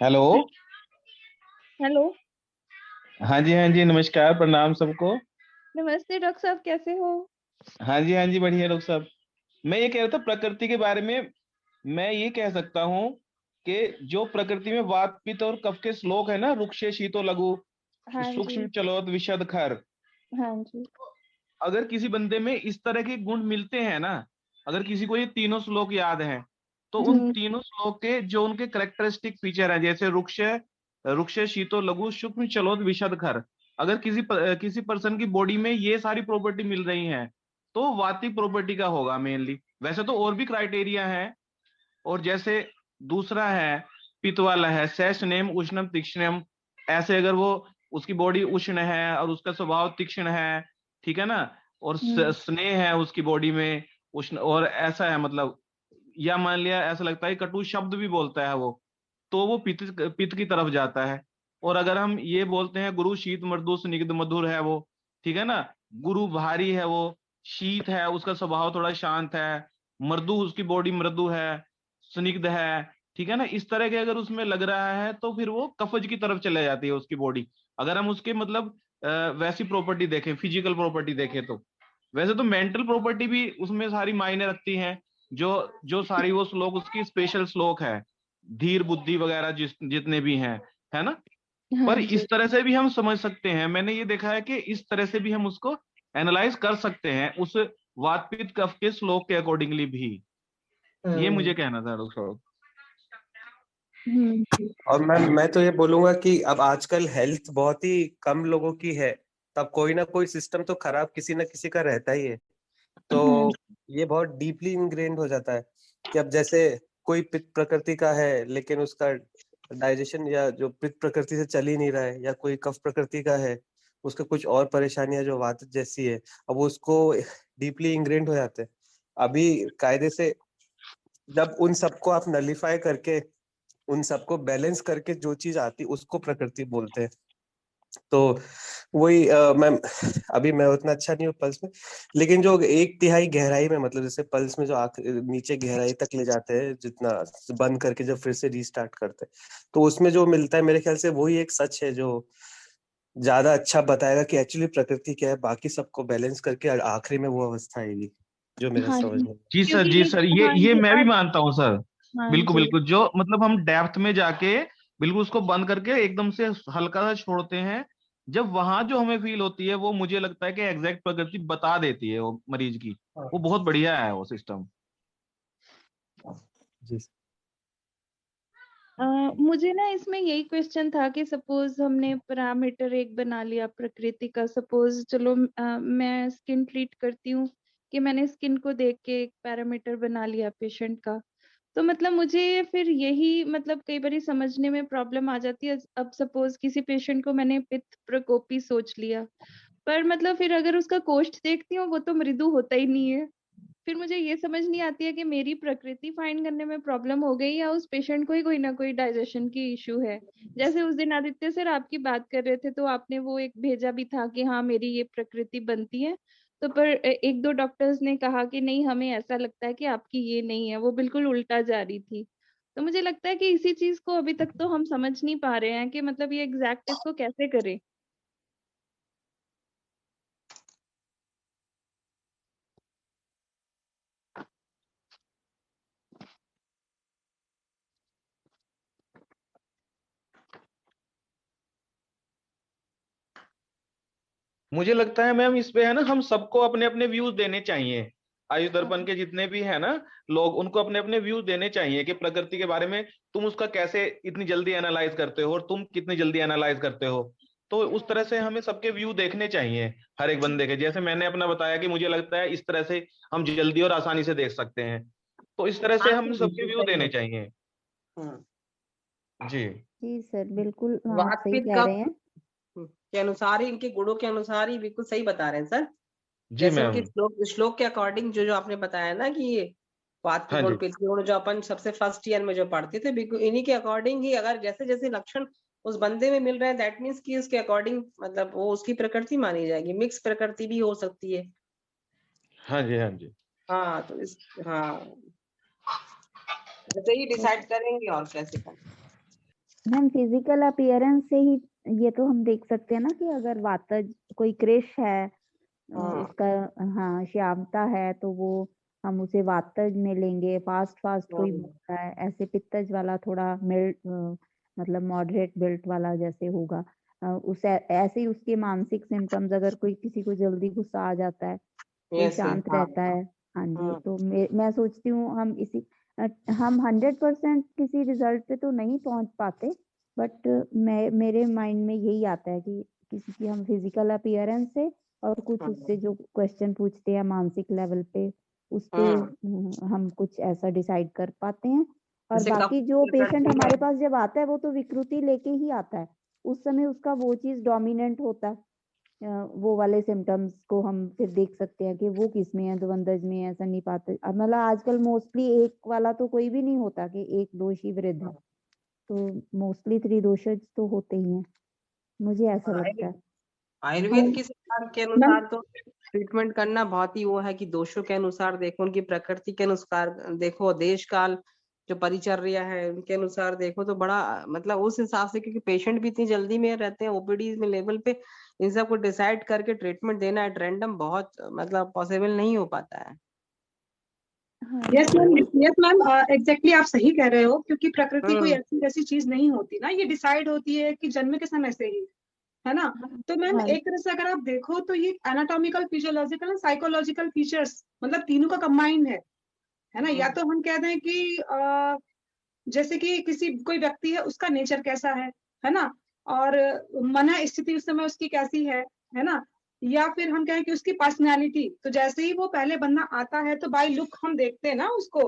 हेलो। हेलो। हाँ जी, हाँ जी, नमस्कार, प्रणाम सबको। नमस्ते डॉक्टर साहब, कैसे हो? हाँ जी, हाँ जी, बढ़िया डॉक्टर साहब। मैं ये कह रहा था प्रकृति के बारे में। मैं ये कह सकता हूँ कि जो प्रकृति में वात पित्त और कफ के श्लोक है ना, रुक्षे शीतो लघु हाँ जी। सूक्ष्म चलोत विशद खर, हाँ जी। अगर किसी बंदे में इस तरह के गुण मिलते हैं ना, अगर किसी को ये तीनों श्लोक याद हैं, तो उन हम्म। तीनों श्लोक के जो उनके करेक्टरिस्टिक फीचर हैं, जैसे रुक्ष रुक्ष शीतो लघु सूक्ष्म चलोत विशद खर, अगर किसी पर्सन की बॉडी में ये सारी प्रॉपर्टी मिल रही हैं, तो वातिक प्रॉपर्टी का होगा मेनली। वैसे तो और भी क्राइटेरिया है, और जैसे दूसरा है पित्त वाला है, सैष्णेम उष्णम तीक्ष्णम, ऐसे अगर वो उसकी बॉडी उष्ण है और उसका स्वभाव तीक्ष्ण है, ठीक है ना, और स्नेह है उसकी बॉडी में उष्ण, और ऐसा है मतलब, या मान लिया ऐसा लगता है कटु शब्द भी बोलता है वो, तो वो पित्त पित्त की तरफ जाता है। और अगर हम ये बोलते हैं गुरु शीत मृदु स्निग्ध मधुर है वो, ठीक है ना, गुरु भारी है वो, शीत है उसका स्वभाव थोड़ा शांत है, मृदु उसकी बॉडी मृदु है, स्निग्ध है, ठीक है ना, इस तरह के अगर उसमें लग रहा है तो फिर वो कफज की तरफ चले जाती है उसकी बॉडी। अगर हम उसके मतलब वैसी प्रॉपर्टी देखें, फिजिकल प्रॉपर्टी देखें तो। वैसे तो मेंटल प्रॉपर्टी भी उसमें सारी मायने रखती हैं, जो जो सारी वो श्लोक उसकी स्पेशल श्लोक है, धीर बुद्धि वगैरह जितने भी हैं, है ना। हाँ पर जी। इस तरह से भी हम समझ सकते हैं, मैंने ये देखा है कि इस तरह से भी हम उसको एनालाइज कर सकते हैं उस वात पित्त कफ के श्लोक के अकॉर्डिंगली भी। ये मुझे कहना था डॉक्टर साहब। और मैं तो ये बोलूंगा कि अब आजकल हेल्थ बहुत ही कम लोगों की है, तब कोई ना कोई सिस्टम तो खराब किसी ना किसी का रहता ही है। तो ये बहुत डीपली इंग्रेन्ड हो जाता है कि अब जैसे कोई पित्त प्रकृति का है लेकिन उसका डाइजेशन या जो पित्त प्रकृति से चल ही नहीं रहा है, या कोई कफ प्रकृति का है उसका कुछ और परेशानियां जो वात जैसी है, अब वो उसको डीपली इंग्रेन्ड हो जाते हैं। अभी कायदे से जब उन सबको आप नलिफाई करके उन सबको बैलेंस करके जो चीज आती उसको प्रकृति बोलते हैं। तो वही मैं उतना अच्छा नहीं हूँ पल्स में, लेकिन जो 1/3 गहराई में, मतलब जैसे पल्स में जो नीचे गहराई तक ले जाते हैं जितना, बंद करके जब फिर से रीस्टार्ट करते हैं, तो उसमें जो मिलता है मेरे ख्याल से वही एक सच है जो ज्यादा अच्छा बताएगा कि एक्चुअली प्रकृति क्या है। बाकी सबको बैलेंस करके आखिरी में वो अवस्था आएगी जो मेरा हाँ समझ जी, में। जी सर, क्योंकि जी सर, हाँ ये जी मैं भी और मानता हूँ सर। हाँ बिल्कुल जी। बिल्कुल, जो मतलब हम डेप्थ में जाके बिल्कुल उसको बंद करके एकदम से हल्का सा छोड़ते हैं, जब वहां जो हमें फील होती है वो मुझे लगता है कि एग्जैक्ट प्रकृति बता देती है वो मरीज की। वो बहुत बढ़िया है वो सिस्टम। जी मुझे ना इसमें यही क्वेश्चन था कि सपोज हमने पैरामीटर एक बना लिया प्रकृति का, सपोज चलो मैं स्किन ट्रीट करती हूँ कि मैंने स्किन को देख के एक पैरामीटर बना लिया पेशेंट का, तो मतलब मुझे फिर यही मतलब कई बार समझने में प्रॉब्लम आ जाती है। अब सपोज किसी पेशेंट को मैंने पित्त प्रकोपी सोच लिया, पर मतलब फिर अगर उसका कोष्ठ देखती हूँ वो तो मृदु होता ही नहीं है। फिर मुझे ये समझ नहीं आती है कि मेरी प्रकृति फाइंड करने में प्रॉब्लम हो गई या उस पेशेंट को ही कोई ना कोई डाइजेशन की इशू है। जैसे उस दिन आदित्य सर आपकी बात कर रहे थे तो आपने वो एक भेजा भी था कि हाँ मेरी ये प्रकृति बनती है, तो पर एक दो डॉक्टर्स ने कहा कि नहीं हमें ऐसा लगता है कि आपकी ये नहीं है, वो बिल्कुल उल्टा जा रही थी। तो मुझे लगता है कि इसी चीज को अभी तक तो हम समझ नहीं पा रहे हैं कि मतलब ये एग्जैक्ट इसको कैसे करें। मुझे लगता है मैम इस पे है ना, हम सबको अपने अपने व्यूज देने चाहिए। आयुष दर्पण के जितने भी है ना लोग, उनको अपने अपने व्यूज देने चाहिए कि प्रकृति के बारे में तुम उसका कैसे इतनी जल्दी एनालाइज करते हो और तुम कितनी जल्दी एनालाइज करते हो। तो उस तरह से हमें सबके व्यू देखने चाहिए हर एक बंदे के। जैसे मैंने अपना बताया कि मुझे लगता है इस तरह से हम जल्दी और आसानी से देख सकते हैं, तो इस तरह से हाँ हम सर, सबके बिल्कुल व्यू सही देने है। चाहिए। जी जी सर, बिल्कुल आप वात सही पित्त कह रहे हैं। के अनुसार ही, इनके गुणों के अनुसार ही बिल्कुल सही बता रहे हैं सर। जी जैसे मैम। उनके श्लोक के अकॉर्डिंग जो जो आपने बताया ना कि ये वात हाँ पित्त और जी पित्त के गुण जो अपन सबसे फर्स्ट ईयर में जो पढ़ते थे, बिल्कुल इन्हीं के अकॉर्डिंग ही अगर जैसे जैसे लक्षण उस बंदे में मिल रहे हैं, दैट मीन्स कि उसके अकॉर्डिंग मतलब वो उसकी प्रकृति मानी जाएगी। मिक्स प्रकृति भी हो सकती है। हाँ जी हाँ जी। हाँ तो इस हाँ वैसे ही डिसाइड करेंगे और कैसे करेंगे। मैम फिजिकल अपीयरेंस से ही ये तो हम देख सकते हैं ना कि अगर वातज कोई क्रिश है, उसका हाँ श्यामता है, तो वो हम उसे वातज में लेंगे। फास्ट फास्ट कोई बोलता है, ऐसे पित्तज वाला थोड़ा मतलब मॉडरेट बिल्ट वाला जैसे होगा। उस ऐसे ही उसके मानसिक सिम्टम्स, अगर कोई किसी को जल्दी गुस्सा आ जाता है, कोई शांत रहता है। हाँ जी, तो मैं सोचती हूँ हम 100% किसी रिजल्ट पे तो नहीं पहुंच पाते, बट मेरे माइंड में यही आता है कि किसी की हम फिजिकल अपीयरेंस से और कुछ उससे जो क्वेश्चन पूछते हैं मानसिक लेवल पे, उस पे हम कुछ ऐसा डिसाइड कर पाते हैं। और जैसे बाकी कब जो पेशेंट प्रकृति हमारे है। पास जब आता है वो तो विकृति लेके ही आता है, उस समय उसका वो चीज डोमिनेंट होता है। वो वाले सिम्टम्स को हम फिर देख सकते हैं कि वो किस में है, द्वंद्वज में है, सन्निपात। अब मतलब आजकल मोस्टली एक वाला तो कोई भी नहीं होता कि एक दोष ही वृद्ध है, तो मोस्टली त्रिदोषज तो होते ही हैं, मुझे ऐसा और लगता है। आयुर्वेद के सिद्धांत के अनुसार तो ट्रीटमेंट करना बहुत ही वो है कि दोषों के अनुसार देखो, उनकी प्रकृति के अनुसार देखो, देश काल जो परिचर्या है उनके अनुसार देखो, तो बड़ा मतलब उस हिसाब से, क्योंकि पेशेंट भी इतनी जल्दी में रहते हैं ओपीडी में लेवल पे, इन सब को डिसाइड करके ट्रीटमेंट देना एट रैंडम बहुत मतलब पॉसिबल नहीं हो पाता है। यस मैम एग्जैक्टली आप सही कह रहे हो, क्योंकि प्रकृति कोई हम्म। ऐसी चीज नहीं होती ना, ये डिसाइड होती है कि जन्म के समय से ही, है ना। तो मैम एक तरह से अगर आप देखो तो ये एनाटॉमिकल, फिजियोलॉजिकल, साइकोलॉजिकल फीचर्स मतलब तीनों का कंबाइंड है ना। या तो हम कह दें कि जैसे कि किसी कोई व्यक्ति है उसका नेचर कैसा है ना, और मन स्थिति उस समय उसकी कैसी है ना। या फिर हम कहें कि उसकी पर्सनैलिटी, तो जैसे ही वो पहले बंदा आता है तो बाय लुक हम देखते हैं ना उसको,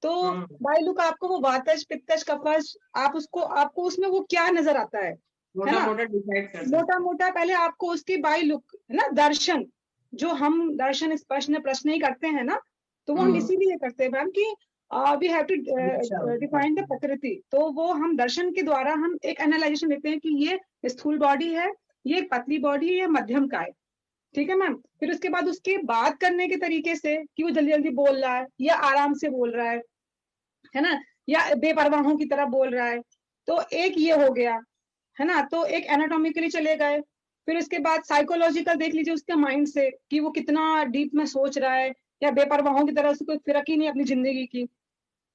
तो बाय लुक आपको वो वातज, पित्तज, कफज, आपको उसमें वो क्या नजर आता है मोटा ना। मोटा डिसाइड कर मोटा मोटा पहले आपको उसकी बाय लुक है ना, दर्शन, जो हम दर्शन स्पर्श प्रश्न ही करते हैं ना, तो वो हम इसीलिए करते हैं मैम कि we have to define the प्रकृति। तो वो हम दर्शन के द्वारा हम एक एनालाइजेशन देते हैं कि ये स्थूल बॉडी है, ये पतली बॉडी है, मध्यम काय, ठीक है मैम। फिर उसके बाद उसके बात करने के तरीके से कि वो जल्दी जल्दी बोल रहा है या आराम से बोल रहा है ना, या बेपरवाहों की तरह बोल रहा है, तो एक ये हो गया, है ना। तो एक एनाटॉमिकली चले गए। फिर उसके बाद साइकोलॉजिकल देख लीजिए उसके माइंड से कि वो कितना डीप में सोच रहा है, या बेपरवाहों की तरह से कोई फिरक ही नहीं अपनी जिंदगी की,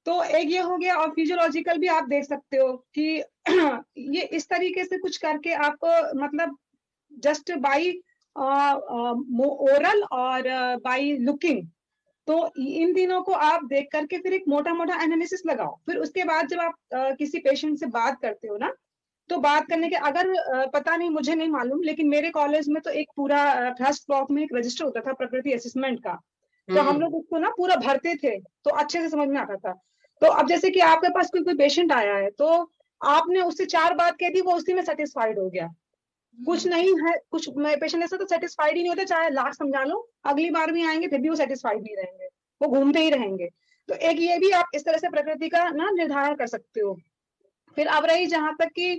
तो एक ये हो गया। और फिजियोलॉजिकल भी आप देख सकते हो कि ये इस तरीके से कुछ करके आप मतलब जस्ट बाई ओरल और बाई लुकिंग, तो इन तीनों को आप देख करके फिर एक मोटा मोटा एनालिसिस लगाओ। फिर उसके बाद जब आप किसी पेशेंट से बात करते हो ना, तो बात करने के अगर पता नहीं, मुझे नहीं मालूम, लेकिन मेरे कॉलेज में तो एक पूरा फर्स्ट ब्लॉक में एक रजिस्टर होता था प्रकृति असेसमेंट का, तो हम लोग उसको ना पूरा भरते थे, तो अच्छे से समझ में आता था। तो अब जैसे कि आपके पास कोई पेशेंट आया है, तो आपने उससे 4 बात कह दी, वो उसी में सेटिस्फाइड हो गया। कुछ नहीं है, कुछ पेशेंट ऐसा तो सेटिस्फाइड ही नहीं होता, चाहे लाख समझा लो, अगली बार भी आएंगे फिर भी वो सेटिस्फाइड नहीं रहेंगे, वो घूमते ही रहेंगे। तो एक ये भी आप इस तरह से प्रकृति का ना निर्धारण कर सकते हो। फिर अब रही जहां तक कि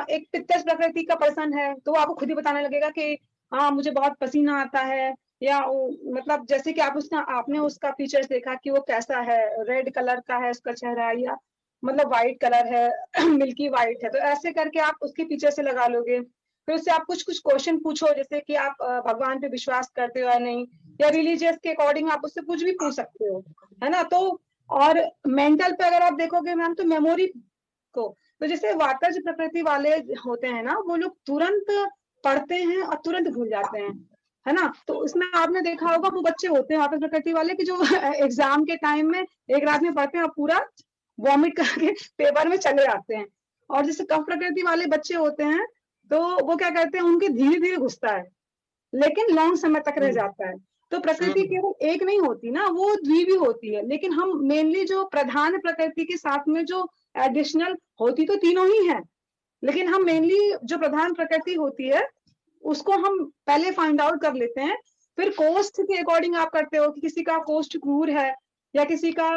एक पित्तज प्रकृति का पर्सन है, तो वो आपको खुद ही बताने लगेगा कि हाँ मुझे बहुत पसीना आता है, या मतलब जैसे कि आपने उसका फीचर्स देखा कि वो कैसा है, रेड कलर का है उसका चेहरा, या मतलब व्हाइट कलर है मिल्की व्हाइट है, तो ऐसे करके आप उसके फीचर से लगा लोगे। फिर उससे आप कुछ कुछ क्वेश्चन पूछो, जैसे कि आप भगवान पे विश्वास करते हो या नहीं, या रिलीजियस के अकॉर्डिंग आप उससे कुछ भी पूछ सकते हो, है ना। तो और मेंटल पे अगर आप देखोगे मैम, तो मेमोरी को, तो जैसे वातज प्रकृति वाले होते हैं ना, वो लोग तुरंत पढ़ते हैं और तुरंत भूल जाते हैं, है ना। तो उसमें आपने देखा होगा वो बच्चे होते हैं वातज प्रकृति वाले कि जो एग्जाम के टाइम में एक रात में पढ़ते हैं और पूरा वॉमिट करके पेपर में चले आते हैं। और जैसे कफ प्रकृति वाले बच्चे होते हैं, तो वो क्या करते हैं, उनके धीरे धीरे घुसता है लेकिन लॉन्ग समय तक रह जाता है। तो प्रकृति केवल एक नहीं होती ना, वो द्विवी होती है, लेकिन हम मेनली जो प्रधान प्रकृति के साथ में जो एडिशनल होती तो तीनों ही है, लेकिन हम मेनली जो प्रधान प्रकृति होती है उसको हम पहले फाइंड आउट कर लेते हैं। फिर कोस्ट के अकॉर्डिंग आप करते हो कि किसी का कोस्ट क्रूर है या किसी का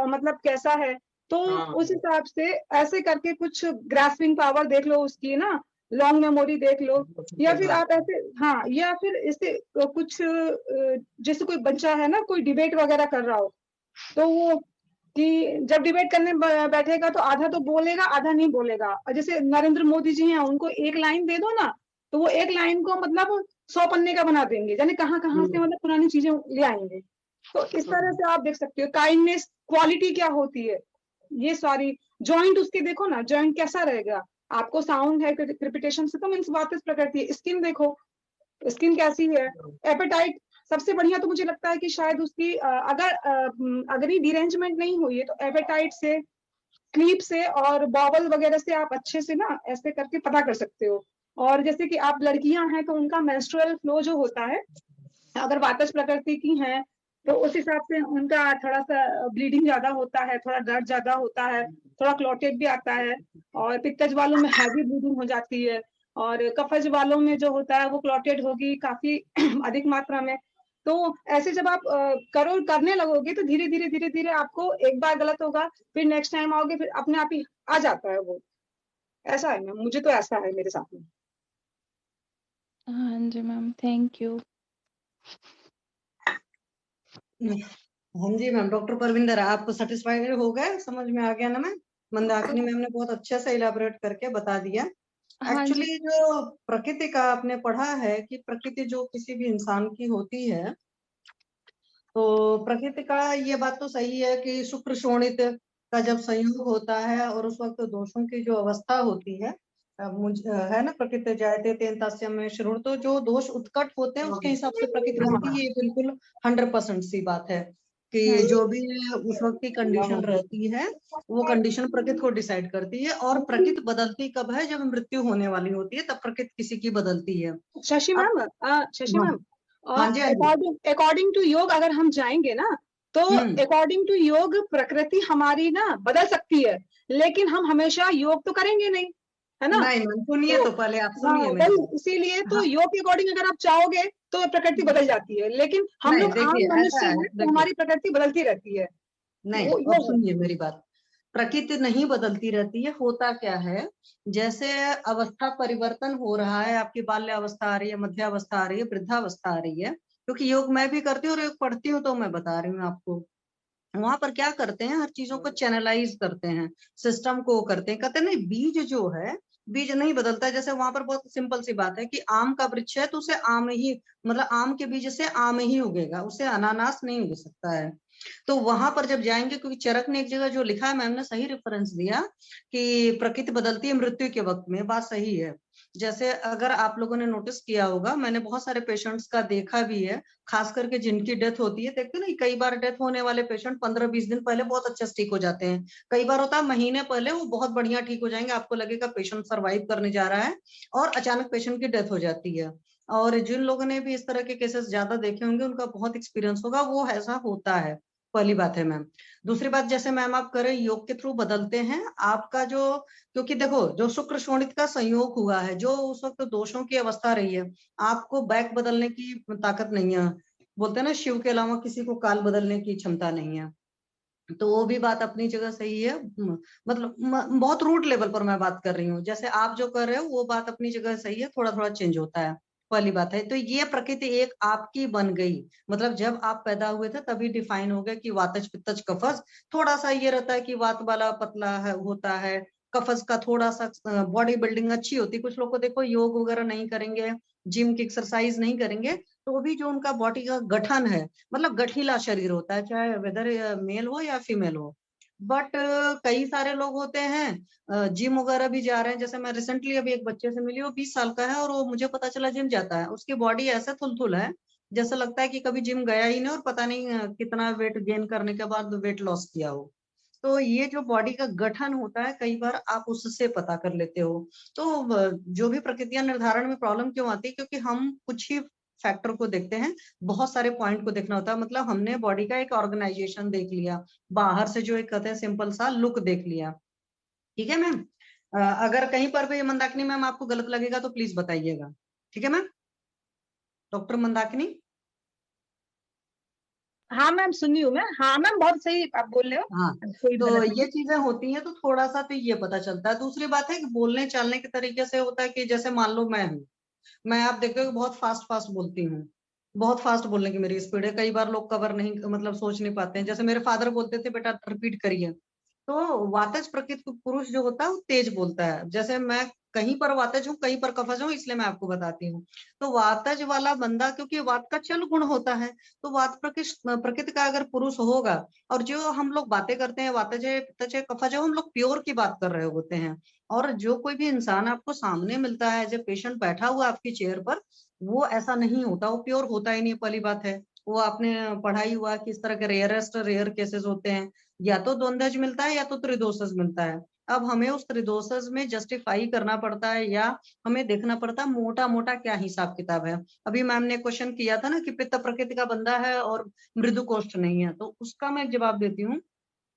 मतलब कैसा है, तो उस हिसाब से ऐसे करके कुछ ग्रास्पिंग पावर देख लो उसकी ना, लॉन्ग मेमोरी देख लो, या फिर आप ऐसे हाँ, या फिर इससे कुछ जैसे कोई बच्चा है ना, कोई डिबेट वगैरह कर रहा हो, तो वो कि जब डिबेट करने बैठेगा तो आधा तो बोलेगा आधा नहीं बोलेगा। और जैसे नरेंद्र मोदी जी हैं, उनको एक लाइन दे दो ना, तो वो एक लाइन को मतलब 100 पन्ने का बना देंगे, यानी कहाँ कहाँ से मतलब पुरानी चीजें ले आएंगे। तो इस तरह से आप देख सकते हो काइंडनेस क्वालिटी क्या होती है, ये सारी जॉइंट उसके देखो ना, जॉइंट कैसा रहेगा, आपको साउंड है क्रिपिटेशन से तो मीन्स वापस प्रकृति है। स्किन देखो, स्किन कैसी है, एपेटाइट सबसे बढ़िया तो मुझे लगता है कि शायद उसकी अगर ही डिरेंजमेंट नहीं हुई है तो एपेटाइट से, स्लीप से और बॉवल वगैरह से आप अच्छे से ना ऐसे करके पता कर सकते हो और जैसे कि आप लड़कियां हैं तो उनका मेंस्ट्रुअल फ्लो जो होता है, अगर वातज प्रकृति की हैं तो उस हिसाब से उनका थोड़ा सा ब्लीडिंग ज्यादा होता है, थोड़ा दर्द ज्यादा होता है, थोड़ा क्लॉटेड भी आता है, और पित्तज वालों में हैवी ब्लीडिंग हो जाती है, और कफज वालों में जो होता है वो क्लॉटेड होगी काफी अधिक मात्रा में। तो ऐसे जब आप करने लगोगे तो धीरे धीरे धीरे धीरे आपको एक बार गलत होगा, फिर नेक्स्ट टाइम आओगे फिर अपने आप ही आ जाता है वो। ऐसा है मैम, मुझे तो ऐसा है मेरे साथ में। हाँ जी मैम, थैंक यू। हाँ जी मैम, डॉक्टर परविंदर आप सेटिस्फाइड हो गए? समझ में आ गया ना मैम? मंदाकिनी मैम ने बहुत अच्छे से इलाबोरेट करके बता दिया। हाँ जी। एक्चुअली जो प्रकृति का आपने पढ़ा है कि प्रकृति जो किसी भी इंसान की होती है, तो प्रकृति का ये बात तो सही है कि शुक्र शोणित का जब संयोग होता है और उस वक्त दोषों की जो अवस्था होती है, है ना, प्रकृति जायते तेन तस्य में श्रुण, तो जो दोष उत्कट होते हैं उसके हिसाब से प्रकृति बनती है। ये बिल्कुल 100% सी बात है कि जो भी उस वक्त की कंडीशन रहती है वो कंडीशन प्रकृति को डिसाइड करती है। और प्रकृति बदलती कब है? जब मृत्यु होने वाली होती है, तब प्रकृति किसी की बदलती है। शशि मैम, शशि मैम, हाँ जी, हाँ जी। अकॉर्डिंग टू योग अगर हम जाएंगे ना, तो अकॉर्डिंग टू योग प्रकृति हमारी ना बदल सकती है, लेकिन हम हमेशा योग तो करेंगे नहीं, है ना? नहीं, सुनिए तो पहले आप सुनिए मेरी वही, बात। इसीलिए तो योग के अकॉर्डिंग अगर आप चाहोगे तो प्रकृति बदल जाती है, लेकिन हम नहीं, लोग आम देखिए, ऐसा मनुष्य है, हैं तो देखिए। हमारी प्रकृति बदलती रहती है। नहीं, वो अब सुनिए मेरी बात। प्रकृति नहीं बदलती रहती है। होता क्या है, जैसे अवस्था परिवर्तन हो रहा है, आपकी बाल्य अवस्था आ रही है, मध्यावस्था आ रही है, वृद्धावस्था आ रही है, क्योंकि योग मैं भी करती हूँ और योग पढ़ती हूँ, तो मैं बता रही हूँ आपको। वहां पर क्या करते हैं, हर चीजों को चैनलाइज करते हैं, सिस्टम को करते हैं। कहते हैं नहीं, बीज जो है, बीज नहीं बदलता है। जैसे वहां पर बहुत सिंपल सी बात है कि आम का वृक्ष है तो उसे आम ही, मतलब आम के बीज से आम ही उगेगा, उसे अनानास नहीं उग सकता है। तो वहां पर जब जाएंगे, क्योंकि चरक ने एक जगह जो लिखा है, मैम ने सही रेफरेंस दिया कि प्रकृति बदलती है मृत्यु के वक्त में, बात सही है। जैसे अगर आप लोगों ने नोटिस किया होगा, मैंने बहुत सारे पेशेंट्स का देखा भी है, खास करके जिनकी डेथ होती है, देखते ना, कई बार डेथ होने वाले पेशेंट 15-20 दिन पहले बहुत अच्छे से ठीक हो जाते हैं। कई बार होता है महीने पहले वो बहुत बढ़िया ठीक हो जाएंगे, आपको लगेगा पेशेंट सर्वाइव करने जा रहा है, और अचानक पेशेंट की डेथ हो जाती है। और जिन लोगों ने भी इस तरह के केसेस ज्यादा देखे होंगे, उनका बहुत एक्सपीरियंस होगा, वो ऐसा होता है। पहली बात है मैम। दूसरी बात, जैसे मैम आप करें योग के थ्रू बदलते हैं आपका जो, क्योंकि देखो जो शुक्र शोणित का संयोग हुआ है, जो उस वक्त दोषों की अवस्था रही है, आपको बैक बदलने की ताकत नहीं है। बोलते हैं ना, शिव के अलावा किसी को काल बदलने की क्षमता नहीं है। तो वो भी बात अपनी जगह सही है। मतलब बहुत रूट लेवल पर मैं बात कर रही हूँ, जैसे आप जो कर रहे हो वो बात अपनी जगह सही है, थोड़ा थोड़ा चेंज होता है, पहली बात है। तो ये प्रकृति एक आपकी बन गई, मतलब जब आप पैदा हुए थे तभी डिफाइन हो गया कि वातज पित्तज कफज। थोड़ा सा ये रहता है कि वात वाला पतला है, होता है, कफज का थोड़ा सा बॉडी बिल्डिंग अच्छी होती है। कुछ लोग को देखो योग वगैरह नहीं करेंगे, जिम की एक्सरसाइज नहीं करेंगे, तो भी जो उनका बॉडी का गठन है, मतलब गठीला शरीर होता है, चाहे वेदर मेल हो या फीमेल हो। बट कई सारे लोग होते हैं जिम वगैरह भी जा रहे हैं। जैसे मैं रिसेंटली अभी एक बच्चे से मिली, वो 20 साल का है, और वो मुझे पता चला जिम जाता है। उसकी बॉडी ऐसे थुलथुल है जैसे लगता है कि कभी जिम गया ही नहीं, और पता नहीं कितना वेट गेन करने के बाद वेट लॉस किया हो। तो ये जो बॉडी का गठन होता है, कई बार आप उससे पता कर लेते हो। तो जो भी प्रकृतियां निर्धारण में प्रॉब्लम क्यों आती है, क्योंकि हम कुछ ही फैक्टर को देखते हैं, बहुत सारे पॉइंट को देखना होता है। मतलब हमने बॉडी का एक ऑर्गेनाइजेशन देख लिया, बाहर से जो एक कहते हैं सिंपल सा लुक देख लिया, ठीक है मैम। अगर कहीं पर भी मंदाकिनी मैम आपको गलत लगेगा तो प्लीज बताइएगा, ठीक है मैम। डॉक्टर मंदाकिनी। हाँ मैम, सुन रही हूँ मैं। हाँ मैम, बहुत सही आप बोल रहे हो। हाँ, तो ये चीजें होती हैं, तो थोड़ा सा तो ये पता चलता है। दूसरी बात है कि बोलने चालने के तरीके से होता है कि जैसे मान लो मैं हूँ, मैं, आप देखते हो बहुत फास्ट फास्ट बोलती हूँ, बहुत फास्ट बोलने की मेरी स्पीड है। कई बार लोग कवर नहीं, मतलब सोच नहीं पाते हैं। जैसे मेरे फादर बोलते थे, बेटा रिपीट करिए। तो वातज प्रकृति पुरुष जो होता है वो तेज बोलता है। जैसे मैं कहीं पर वातज हूँ, कहीं पर कफज हूँ, इसलिए मैं आपको बताती हूँ। तो वातज वाला बंदा, क्योंकि वात का चल गुण होता है, तो वात प्रकृति का अगर पुरुष होगा, और जो हम लोग बातें करते हैं वातज है पित्तज है कफज है, हम लोग प्योर की बात कर रहे होते हैं। और जो कोई भी इंसान आपको सामने मिलता है, जब पेशेंट बैठा हुआ आपकी चेयर पर, वो ऐसा नहीं होता, वो प्योर होता ही नहीं, पहली बात है। वो आपने पढ़ाई हुआ कि इस तरह के रेयरेस्ट रेयर केसेस होते हैं, या तो द्वंद्वज मिलता है या तो त्रिदोषज मिलता है। अब हमें उस त्रिदोषज में जस्टिफाई करना पड़ता है या हमें देखना पड़ता है मोटा मोटा क्या हिसाब किताब है। अभी मैम ने क्वेश्चन किया था ना कि पित्त प्रकृति का बंदा है और मृदु कोष्ठ नहीं है, तो उसका मैं जवाब देती हूँ।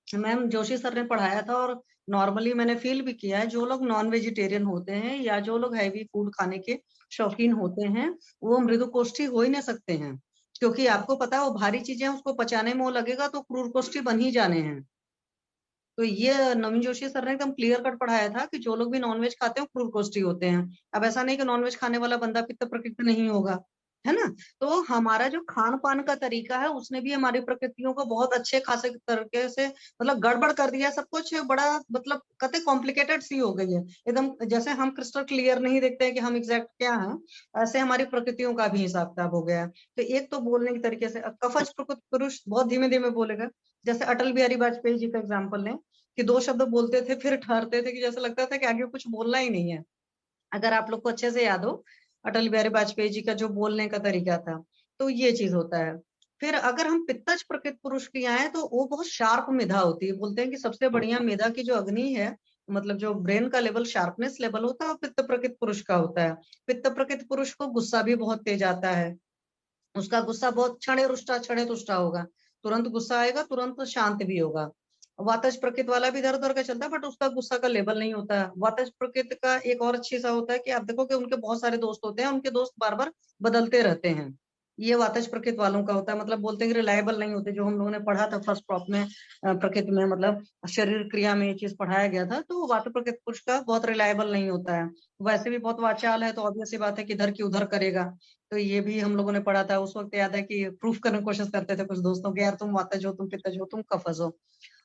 मैम जोशी सर ने पढ़ाया था और नॉर्मली मैंने फील भी किया है, जो लोग नॉन वेजिटेरियन होते हैं या जो लोग हैवी फूड खाने के शौकीन होते हैं वो मृदु कोष्ठी हो ही नहीं सकते हैं, क्योंकि आपको पता है वो भारी चीजें उसको पचाने में वो लगेगा तो क्रूर कोष्ठी बन ही जाने हैं। तो ये नवीन जोशी सर ने एकदम क्लियर कट पढ़ाया था कि जो लोग भी नॉनवेज खाते हैं वो क्रूर कोष्ठी होते हैं। अब ऐसा नहीं कि नॉनवेज खाने वाला बंदा पित्त प्रकृति नहीं होगा, है ना। तो हमारा जो खान पान का तरीका है उसने भी हमारी प्रकृतियों को बहुत अच्छे खासे तरीके से मतलब गड़बड़ कर दिया, सब कुछ बड़ा मतलब कतई कॉम्प्लिकेटेड सी हो गई है एकदम। जैसे हम क्रिस्टल क्लियर नहीं देखते हैं कि हम एग्जैक्ट क्या हैं, ऐसे हमारी प्रकृतियों का भी हिसाब किताब हो गया है। तो एक तो बोलने के तरीके से कफज प्रकृत पुरुष बहुत धीमे धीमे बोलेगा, जैसे अटल बिहारी वाजपेयी जी का एग्जाम्पल लें कि 2 शब्द बोलते थे फिर ठहरते थे कि जैसे लगता था कि आगे कुछ बोलना ही नहीं है। अगर आप लोग को अच्छे से याद हो अटल बिहारी वाजपेयी जी का जो बोलने का तरीका था, तो ये चीज होता है। फिर अगर हम पित्तज प्रकृत पुरुष की आए तो वो बहुत शार्प मेधा होती है। बोलते हैं कि सबसे बढ़िया मेधा की जो अग्नि है, मतलब जो ब्रेन का लेवल शार्पनेस लेवल होता है वो पित्त प्रकृत पुरुष का होता है। पित्त प्रकृत पुरुष को गुस्सा भी बहुत तेज आता है, उसका गुस्सा बहुत क्षणे रुष्टा क्षणे तुष्टा होगा, तुरंत गुस्सा आएगा तुरंत शांत भी होगा। वातज प्रकृति वाला भी इधर उधर का चलता है बट उसका गुस्सा का लेवल नहीं होता है। वातज प्रकृति का एक और अच्छी सा होता है कि आप देखो कि उनके बहुत सारे दोस्त होते हैं, उनके दोस्त बार बार बदलते रहते हैं। ये वातज प्रकृति वालों का होता है, मतलब बोलते हैं कि रिलायबल नहीं होते, जो हम लोगों ने पढ़ा था फर्स्ट प्रॉप में प्रकृति में, मतलब शरीर क्रिया में ये चीज पढ़ाया गया था। तो वात प्रकृति पुरुष का बहुत रिलायबल नहीं होता है, वैसे भी बहुत वाचाल है तो ऑब्वियस सी बात है कि इधर की उधर करेगा। तो ये भी हम लोगों ने पढ़ा था उस वक्त, याद है कि प्रूफ करने की कोशिश करते थे कुछ दोस्तों के, यार तुम वातज हो, तुम पित्तज हो, तुम कफज हो।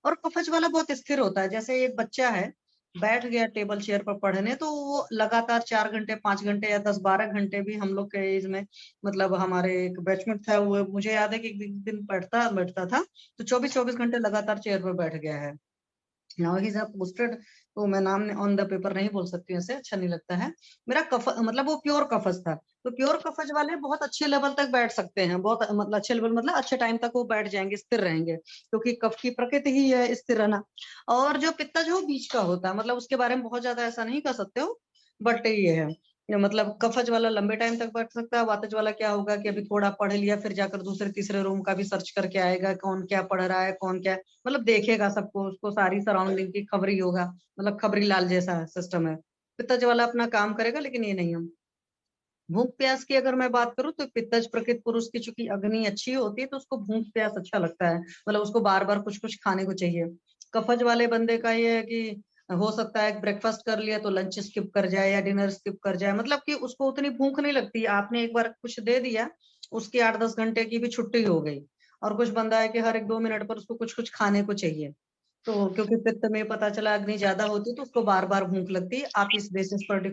और कफज वाला बहुत स्थिर होता है, जैसे एक बच्चा है बैठ गया टेबल चेयर पर पढ़ने तो वो लगातार 4 घंटे 5 घंटे या 10-12 घंटे भी हम लोग के एज में, मतलब हमारे एक बैचमेट था वो, मुझे याद है कि एक दिन बैठता था तो 24-24 घंटे लगातार चेयर पर बैठ गया है। नाउ ही इज पोस्टेड, तो मैं नाम ऑन द पेपर नहीं बोल सकती हूँ, ऐसे अच्छा नहीं लगता है। मेरा कफ मतलब वो प्योर कफज था, तो प्योर कफज वाले बहुत अच्छे लेवल तक बैठ सकते हैं, बहुत मतलब अच्छे लेवल मतलब अच्छे टाइम तक वो बैठ जाएंगे, स्थिर रहेंगे, क्योंकि कफ की प्रकृति ही है स्थिर रहना। और जो पित्तज हो बीच का होता है, मतलब उसके बारे में बहुत ज्यादा ऐसा नहीं कर सकते हो, बट ये है मतलब कफज वाला लंबे टाइम तक बैठ सकता है। वातज वाला क्या होगा कि अभी थोड़ा पढ़ लिया फिर जाकर दूसरे तीसरे रूम का भी सर्च करके आएगा, कौन क्या पढ़ रहा है कौन क्या, मतलब देखेगा सबको, उसको सारी सराउंडिंग की खबरी होगा, मतलब खबरी लाल जैसा सिस्टम है। पित्तज वाला अपना काम करेगा, लेकिन ये नहीं हम। भूख प्यास की अगर मैं बात करूं तो पित्तज प्रकृति पुरुष की चूंकि अग्नि अच्छी होती है तो उसको भूख प्यास अच्छा लगता है, मतलब उसको बार बार कुछ कुछ खाने को चाहिए। कफज वाले बंदे का ये है कि हो सकता है ब्रेकफास्ट कर लिया तो लंच स्किप कर जाए या डिनर स्किप कर जाए, मतलब कि उसको उतनी भूख नहीं लगती। आपने एक बार कुछ दे दिया उसकी 8-10 घंटे की भी छुट्टी हो गई। और कुछ बंदा है कि हर 1-2 मिनट पर उसको कुछ कुछ खाने को चाहिए, तो क्योंकि पित्त में पता चला अग्नि ज्यादा होती है तो उसको बार बार भूख लगती है। आप इस बेसिस पर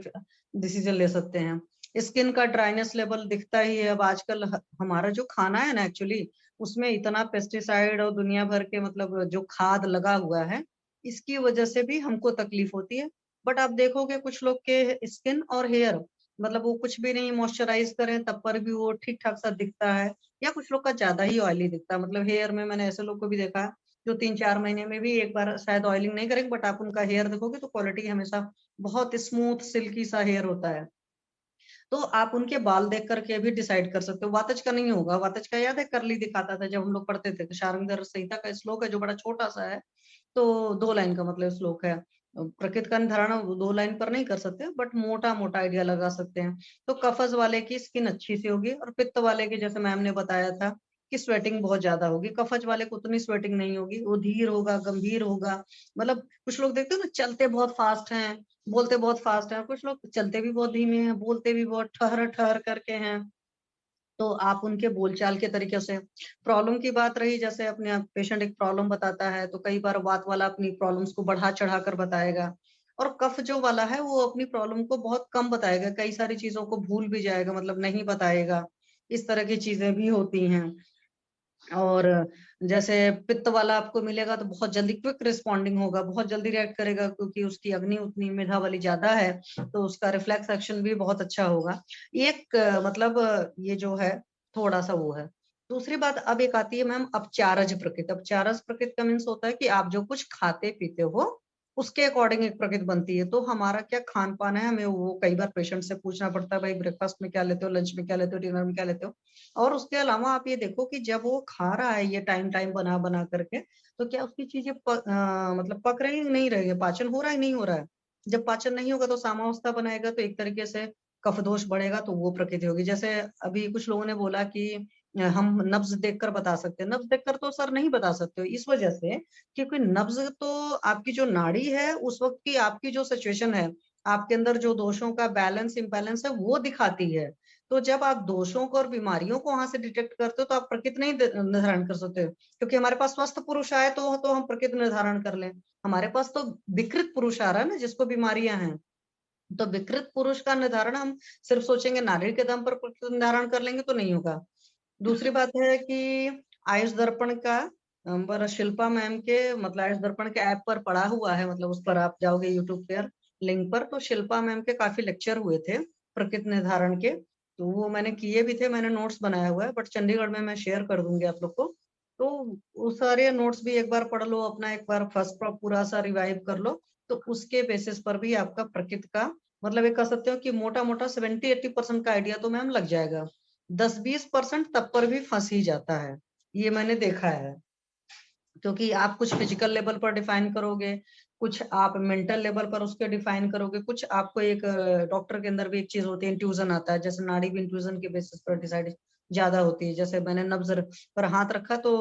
डिसीजन ले सकते हैं। स्किन का ड्राइनेस लेवल दिखता ही है। अब आजकल हमारा जो खाना है ना एक्चुअली उसमें इतना पेस्टिसाइड और दुनिया भर के मतलब जो खाद लगा हुआ है, इसकी वजह से भी हमको तकलीफ होती है। बट आप देखोगे कुछ लोग के स्किन और हेयर, मतलब वो कुछ भी नहीं मॉइस्चराइज करें तब पर भी वो ठीक ठाक सा दिखता है, या कुछ लोग का ज्यादा ही ऑयली दिखता है। मतलब हेयर में मैंने ऐसे लोग को भी देखा है जो 3-4 महीने में भी एक बार शायद ऑयलिंग नहीं करेंगे, बट आप उनका हेयर देखोगे तो क्वालिटी हमेशा बहुत स्मूथ सिल्की सा हेयर होता है। तो आप उनके बाल देख करके भी डिसाइड कर सकते हो। वातज का नहीं होगा, वातज का याद है करली दिखाता था जब हम लोग पढ़ते थे, शार्ंगधर संहिता का श्लोक है जो बड़ा छोटा सा है, तो 2 लाइन का मतलब श्लोक है। प्रकृति का निर्धारण 2 लाइन पर नहीं कर सकते बट मोटा मोटा आइडिया लगा सकते हैं। तो कफज वाले की स्किन अच्छी सी होगी और पित्त वाले की जैसे मैम ने बताया था कि स्वेटिंग बहुत ज्यादा होगी। कफज वाले को उतनी स्वेटिंग नहीं होगी, वो धीर होगा गंभीर होगा। मतलब कुछ लोग देखते हो ना चलते बहुत फास्ट हैं, बोलते बहुत फास्ट है, कुछ लोग चलते भी बहुत धीमे हैं, बोलते भी बहुत ठहर ठहर करके हैं। तो आप उनके बोलचाल के तरीके से, प्रॉब्लम की बात रही, जैसे अपने पेशेंट एक प्रॉब्लम बताता है तो कई बार वात वाला अपनी प्रॉब्लम्स को बढ़ा चढ़ा कर बताएगा, और कफ जो वाला है वो अपनी प्रॉब्लम को बहुत कम बताएगा, कई सारी चीजों को भूल भी जाएगा, मतलब नहीं बताएगा। इस तरह की चीजें भी होती हैं। और जैसे पित्त वाला आपको मिलेगा तो बहुत जल्दी क्विक रिस्पॉन्डिंग होगा, बहुत जल्दी रिएक्ट करेगा, क्योंकि उसकी अग्नि उतनी मेधा वाली ज्यादा है, तो उसका रिफ्लेक्स एक्शन भी बहुत अच्छा होगा। एक मतलब ये जो है थोड़ा सा वो है। दूसरी बात अब एक आती है मैम अपचारज प्रकृति। अपचारज प्रकृति का मीन्स होता है कि आप जो कुछ खाते पीते हो उसके अकॉर्डिंग एक प्रकृति बनती है। तो हमारा क्या खान पान है, हमें वो कई बार पेशेंट से पूछना पड़ता है, भाई ब्रेकफास्ट में क्या लेते हो, लंच में क्या लेते हो, डिनर में क्या लेते हो। और उसके अलावा आप ये देखो कि जब वो खा रहा है ये टाइम टाइम बना बना करके, तो क्या उसकी चीजें मतलब पक रही नहीं रही है, पाचन हो रहा है नहीं हो रहा है। जब पाचन नहीं होगा तो सामावस्था बनाएगा, तो एक तरीके से कफ दोष बढ़ेगा, तो वो प्रकृति होगी। जैसे अभी कुछ लोगों ने बोला कि हम नब्ज देखकर बता सकते हैं। नब्ज देखकर तो सर नहीं बता सकते हो, इस वजह से क्योंकि नब्ज तो आपकी जो नाड़ी है उस वक्त की आपकी जो सिचुएशन है, आपके अंदर जो दोषों का बैलेंस इम्बैलेंस है वो दिखाती है। तो जब आप दोषों को और बीमारियों को वहां से डिटेक्ट करते हो तो आप प्रकृति नहीं निर्धारण कर सकते हो, क्योंकि हमारे पास स्वस्थ पुरुष आए तो हम प्रकृति निर्धारण कर लें। हमारे पास तो विकृत पुरुष आ रहा है ना, जिसको बीमारियां हैं। तो विकृत पुरुष का निर्धारण हम सिर्फ सोचेंगे नाड़ी के दम पर प्रकृति निर्धारण कर लेंगे तो नहीं होगा। दूसरी बात है कि आयुष दर्पण का पर शिल्पा मैम के मतलब आयुष दर्पण के ऐप पर पड़ा हुआ है, मतलब उस पर आप जाओगे यूट्यूब पर लिंक पर, तो शिल्पा मैम के काफी लेक्चर हुए थे प्रकृति निर्धारण के, तो वो मैंने किए भी थे, मैंने नोट्स बनाया हुआ है, बट चंडीगढ़ में मैं शेयर कर दूंगी आप लोग को। तो वो सारे नोट्स भी एक बार पढ़ लो, अपना एक बार फर्स्ट पूरा सा रिवाइव कर लो, तो उसके बेसिस पर भी आपका प्रकृति का मतलब एक कह सकते हो कि मोटा मोटा 70-80% का आइडिया तो मैम लग जाएगा। 10-20% तब पर भी फंस ही जाता है, ये मैंने देखा है। क्योंकि आप कुछ फिजिकल लेवल पर डिफाइन करोगे, कुछ आप मेंटल लेवल पर उसके डिफाइन करोगे, कुछ आपको एक डॉक्टर के अंदर भी एक चीज होती है, इंट्यूजन आता है, जैसे नाड़ी भी इंट्यूजन के बेसिस पर डिसाइड ज्यादा होती है। जैसे मैंने नब्ज पर हाथ रखा तो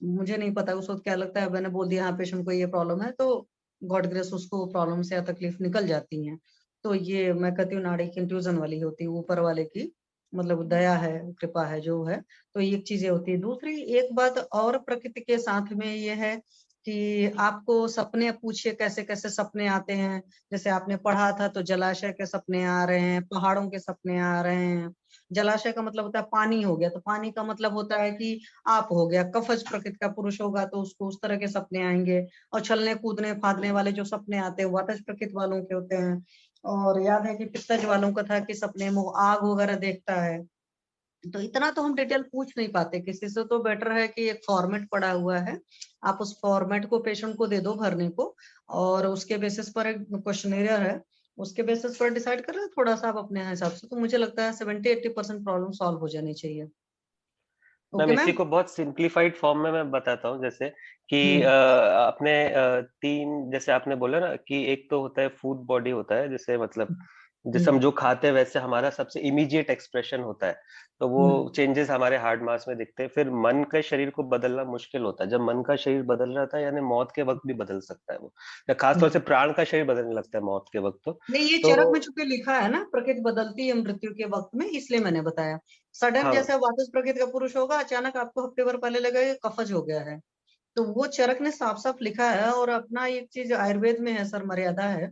मुझे नहीं पता उस वक्त क्या लगता है, मैंने बोल दिया हाँ पेशेंट को ये प्रॉब्लम है, तो गॉड ग्रेस उसको प्रॉब्लम से या तकलीफ निकल जाती है। तो ये मैं कहती हूँ नाड़ी की इंट्यूजन वाली होती है, ऊपर वाले की मतलब दया है, कृपा है जो है, तो ये चीजें होती है। दूसरी एक बात और प्रकृति के साथ में ये है कि आपको सपने पूछिए कैसे कैसे सपने आते हैं। जैसे आपने पढ़ा था तो जलाशय के सपने आ रहे हैं, पहाड़ों के सपने आ रहे हैं। जलाशय का मतलब होता है पानी हो गया, तो पानी का मतलब होता है कि आप हो गया, कफज प्रकृति का पुरुष होगा तो उसको उस तरह के सपने आएंगे। और छलने कूदने फादने वाले जो सपने आते हैं वातज प्रकृति वालों के होते हैं। और याद है कि पित्तज वालों का था कि सपने में वो आग वगैरह देखता है। तो इतना तो हम डिटेल पूछ नहीं पाते किसी से, तो बेटर है कि एक फॉर्मेट पड़ा हुआ है, आप उस फॉर्मेट को पेशेंट को दे दो भरने को, और उसके बेसिस पर एक क्वेश्चनेयर है, उसके बेसिस पर डिसाइड कर रहे हैं थोड़ा सा आप अपने हिसाब से। तो मुझे लगता है 70-80% प्रॉब्लम सॉल्व हो जानी चाहिए। मैम ओके इसी मैम। को बहुत सिंप्लीफाइड फॉर्म में मैं बताता हूँ, जैसे कि अपने तीन, जैसे आपने बोला ना कि एक तो होता है फूड बॉडी होता है, जैसे मतलब जैसे हम जो खाते हैं वैसे हमारा सबसे इमीडिएट एक्सप्रेशन होता है, तो वो चेंजेस हमारे हार्ड मास में दिखते हैं। फिर मन का शरीर को बदलना मुश्किल होता है, जब मन का शरीर बदल रहा था यानी मौत के वक्त भी बदल सकता है वो, या खासतौर से प्राण का शरीर बदलने लगता है मौत के वक्त। नहीं, ये चरक में चूंकि लिखा है ना प्रकृति बदलती है मृत्यु के वक्त में, इसलिए मैंने बताया। सडन हाँ जैसे वापस प्रकृति का पुरुष होगा, अचानक आपको हफ्ते भर पहले लगा ये कफज हो गया है, तो वो चरक ने साफ साफ लिखा है। और अपना एक चीज आयुर्वेद में है सर, मर्यादा है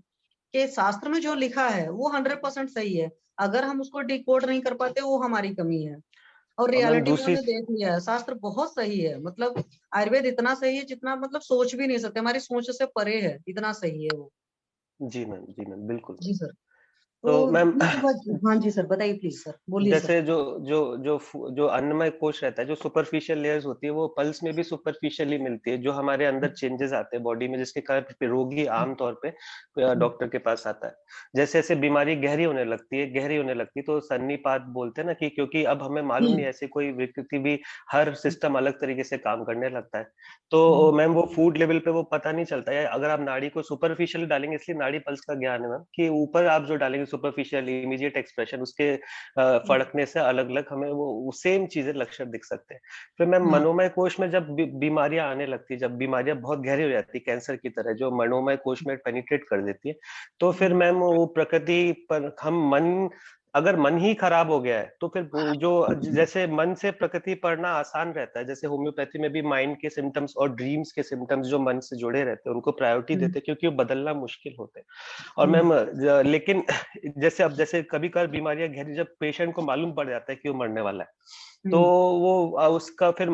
कि शास्त्र में जो लिखा है वो 100% सही है, अगर हम उसको डिकोड नहीं कर पाते वो हमारी कमी है। और और मैम रियलिटी दूसरी, उन्होंने देख लिया है, शास्त्र बहुत सही है, मतलब आयुर्वेद इतना सही है जितना मतलब सोच भी नहीं सकते, हमारी सोच से परे है, इतना सही है वो। जी मैम बिल्कुल। जी सर। तो तो मैम हाँ जी सर, बताइए प्लीज सर, बोलिए सर। जैसे जो जो जो जो अन्नमय कोश रहता है, जो सुपरफिशियल लेयर्स होती है वो पल्स में भी सुपरफिशियली मिलती है, जो हमारे अंदर चेंजेस आते हैं बॉडी में, जिसके कारण रोगी आमतौर पे डॉक्टर के पास आता है। जैसे जैसे बीमारी गहरी होने लगती है तो सन्निपात बोलते हैं ना, कि क्योंकि अब हमें मालूम नहीं ऐसी कोई विकृति भी, हर सिस्टम अलग तरीके से काम करने लगता है। तो मैम वो फूड लेवल पे वो पता नहीं चलता है, अगर आप नाड़ी को सुपरफिशियली डालेंगे, इसलिए नाड़ी पल्स का ज्ञान है मैम, कि ऊपर आप जो डालेंगे सुपरफिशियली इमीडिएट एक्सप्रेशन, उसके फड़कने से अलग अलग हमें वो सेम चीजें लक्षण दिख सकते हैं। फिर मैम मनोमय कोश में जब बीमारियां आने लगती है, जब बीमारियां बहुत गहरी हो जाती है कैंसर की तरह, जो मनोमय कोश में पेनिट्रेट कर देती है, तो फिर मैम वो प्रकृति पर हम अगर मन ही खराब हो गया है तो फिर जो जैसे मन से प्रकृति पढ़ना आसान रहता है, जैसे होम्योपैथी में भी माइंड के सिम्टम्स और ड्रीम्स के सिम्टम्स जो मन से जुड़े रहते हैं उनको प्रायोरिटी देते हैं, क्योंकि वो बदलना मुश्किल होते हैं। और मैम लेकिन जैसे कभी कभार बीमारियां गहरी, जब पेशेंट को मालूम पड़ जाता है कि वो मरने वाला है, तो वो उसका फिर